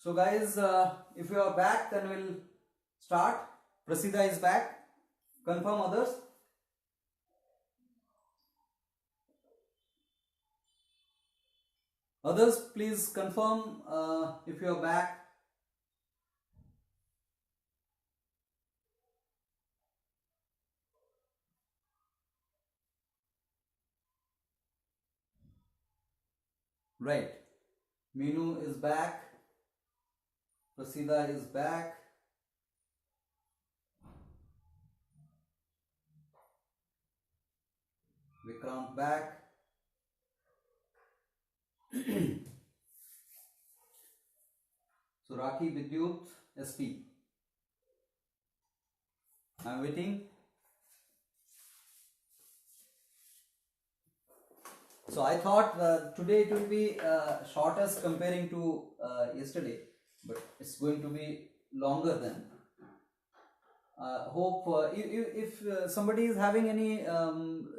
So guys, if you are back, then we'll start. Prasida is back. Confirm others. Others, please confirm if you are back. Right. Meenu is back. Prasida is back. Vikrant back. So Rakhi, Vidyut, SP. I am waiting. So I thought today it will be shortest comparing to yesterday, but it's going to be longer than. Hope if somebody is having any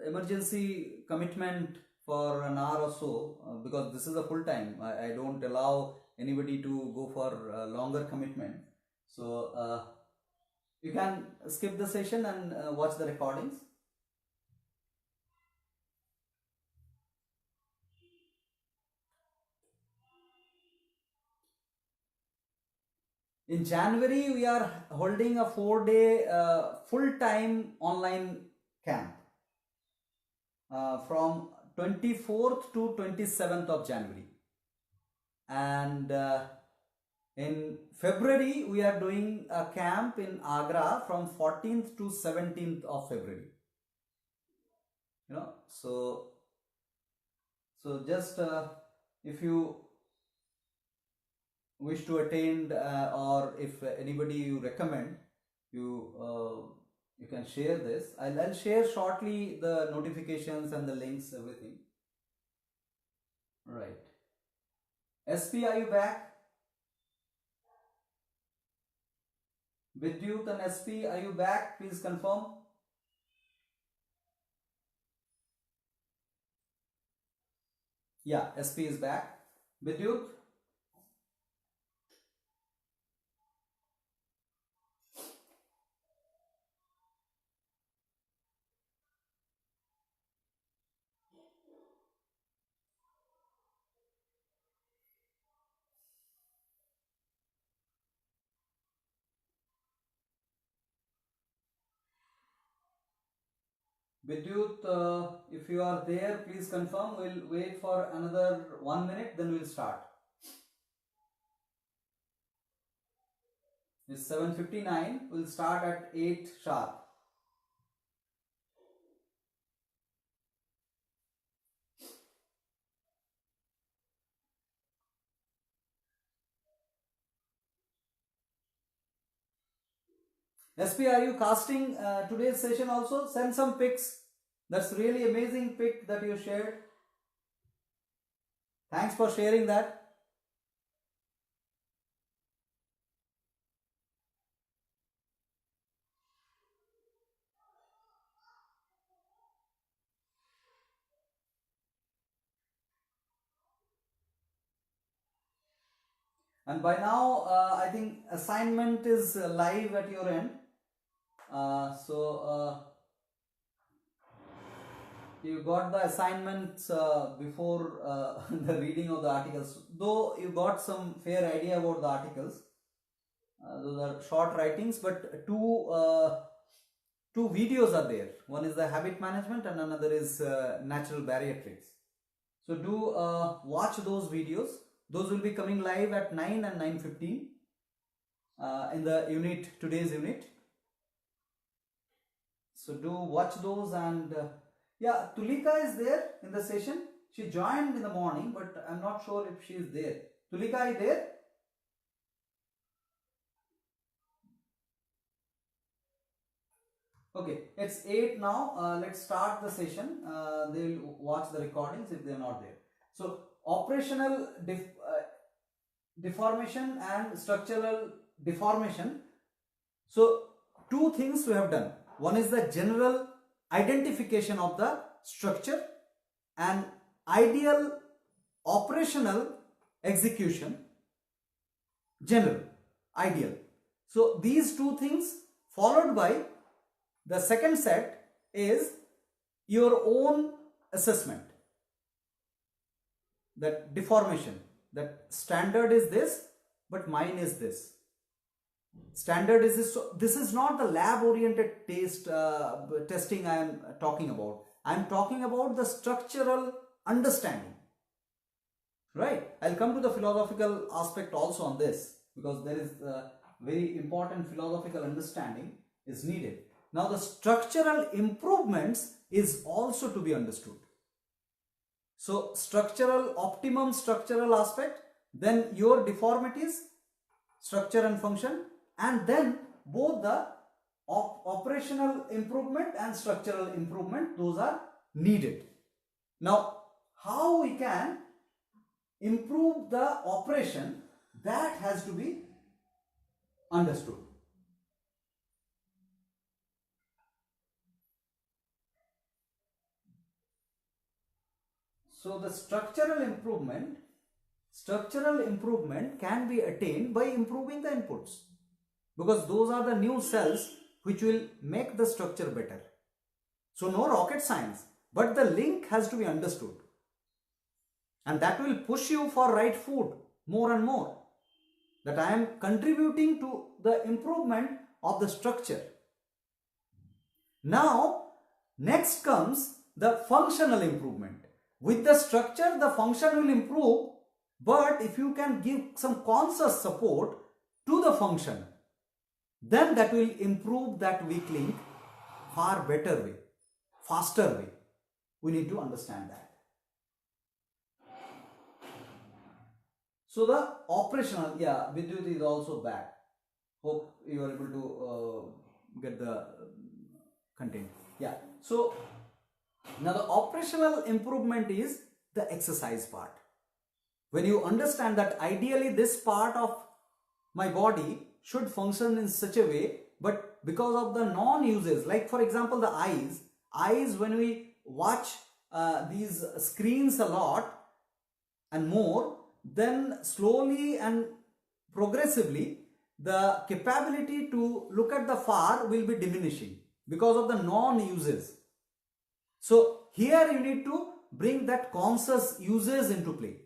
emergency commitment for an hour or so, because this is a full time, I don't allow anybody to go for longer commitment. So you can skip the session and watch the recordings. In January, we are holding a 4-day full-time online camp from 24th to 27th of January. And in February, we are doing a camp in Agra from 14th to 17th of February. You know, so just if you wish to attend or if anybody you recommend, you can share this. I'll share shortly the notifications and the links, everything. Right. SP, are you back? Vidyut and SP, are you back? Please confirm. Yeah, SP is back. Vidyut? Vidyut, if you are there, please confirm. We'll wait for another 1 minute, then we'll start. It's 7:59. We'll start at 8 sharp. SP, are you casting today's session also? Send some pics. That's really amazing pic that you shared. Thanks for sharing that. And by now, I think assignment is live at your end. You got the assignments before the reading of the articles. Though you got some fair idea about the articles. Those are short writings, but two videos are there. One is the habit management and another is natural bariatrics. So do watch those videos. Those will be coming live at 9 and 9:15 in the unit, today's unit. So do watch those. And yeah, Tulika is there in the session. She joined in the morning, but I'm not sure if she is there. Tulika, are you there? Okay, it's 8 now. Let's start the session. They will watch the recordings if they are not there. So operational deformation and structural deformation. So two things we have done. One is the general identification of the structure and ideal operational execution. general, ideal. So these two things, followed by the second set is your own assessment, that deformation, that standard is this but mine is this, standard is this. So this is not the lab oriented testing I am talking about. I am talking about the structural understanding, right? I'll come to the philosophical aspect also on this, because there is a very important philosophical understanding is needed. Now the structural improvements is also to be understood. So structural, optimum structural aspect, then your deformities, structure and function, and then both the operational improvement and structural improvement, those are needed. Now how we can improve the operation, that has to be understood. So the structural improvement can be attained by improving the inputs, because those are the new cells which will make the structure better. So no rocket science, but the link has to be understood, and that will push you for right food more and more, that I am contributing to the improvement of the structure. Now next comes the functional improvement. With the structure, the function will improve, but if you can give some conscious support to the function, then that will improve that weak link far better way, faster way. We need to understand that. So the operational, yeah, Vidyut is also back. Hope you are able to get the content. Yeah. So now the operational improvement is the exercise part. When you understand that ideally this part of my body should function in such a way, but because of the non-uses, like for example the eyes, when we watch these screens a lot and more, then slowly and progressively the capability to look at the far will be diminishing because of the non-uses. So here you need to bring that conscious uses into play,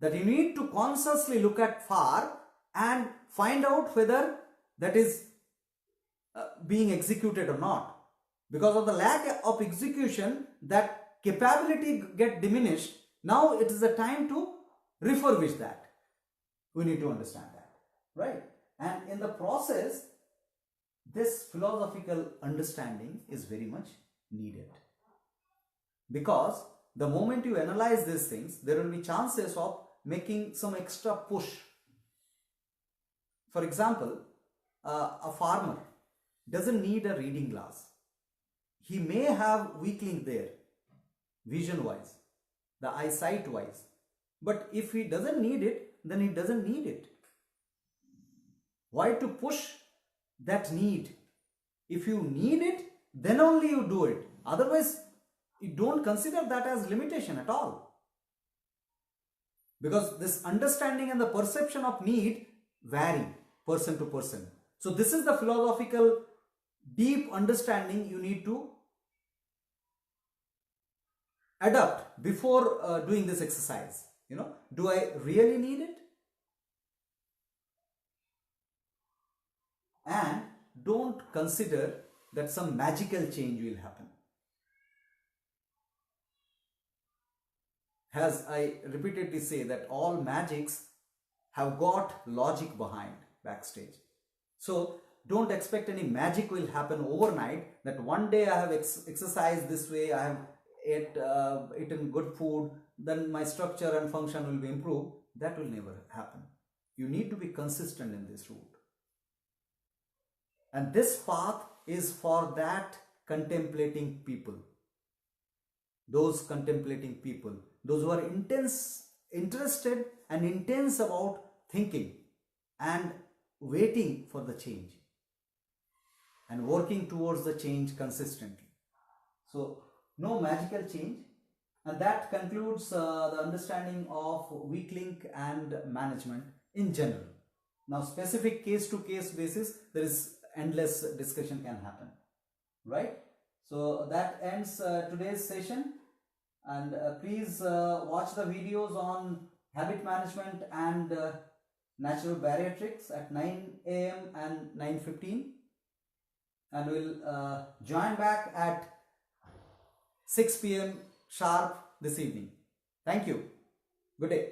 that you need to consciously look at far and find out whether that is being executed or not. Because of the lack of execution, that capability get diminished. Now it is the time to refurbish that. We need to understand that, right? And in the process, this philosophical understanding is very much needed, because the moment you analyze these things, there will be chances of making some extra push. For example, a farmer doesn't need a reading glass. He may have weak link there, vision wise, the eyesight wise, but if he doesn't need it, then he doesn't need it. Why to push that need? If you need it, then only you do it. Otherwise, you don't consider that as limitation at all. Because this understanding and the perception of need vary person to person. So this is the philosophical deep understanding you need to adapt before doing this exercise. You know, do I really need it? And don't consider that some magical change will happen. As I repeatedly say, that all magics have got logic behind backstage. So don't expect any magic will happen overnight, that one day I have exercised this way, I have eaten good food, then my structure and function will be improved. That will never happen. You need to be consistent in this route. And this path is for that contemplating people. Those contemplating people, those who are interested and intense about thinking and waiting for the change and working towards the change consistently. So no magical change. And that concludes the understanding of weak link and management. in general. Now specific case to case basis, there is endless discussion can happen, right? So that ends today's session, and please watch the videos on habit management and natural bariatrics at 9 a.m. and 9:15, and we'll join back at 6 p.m. sharp this evening. Thank you. Good day.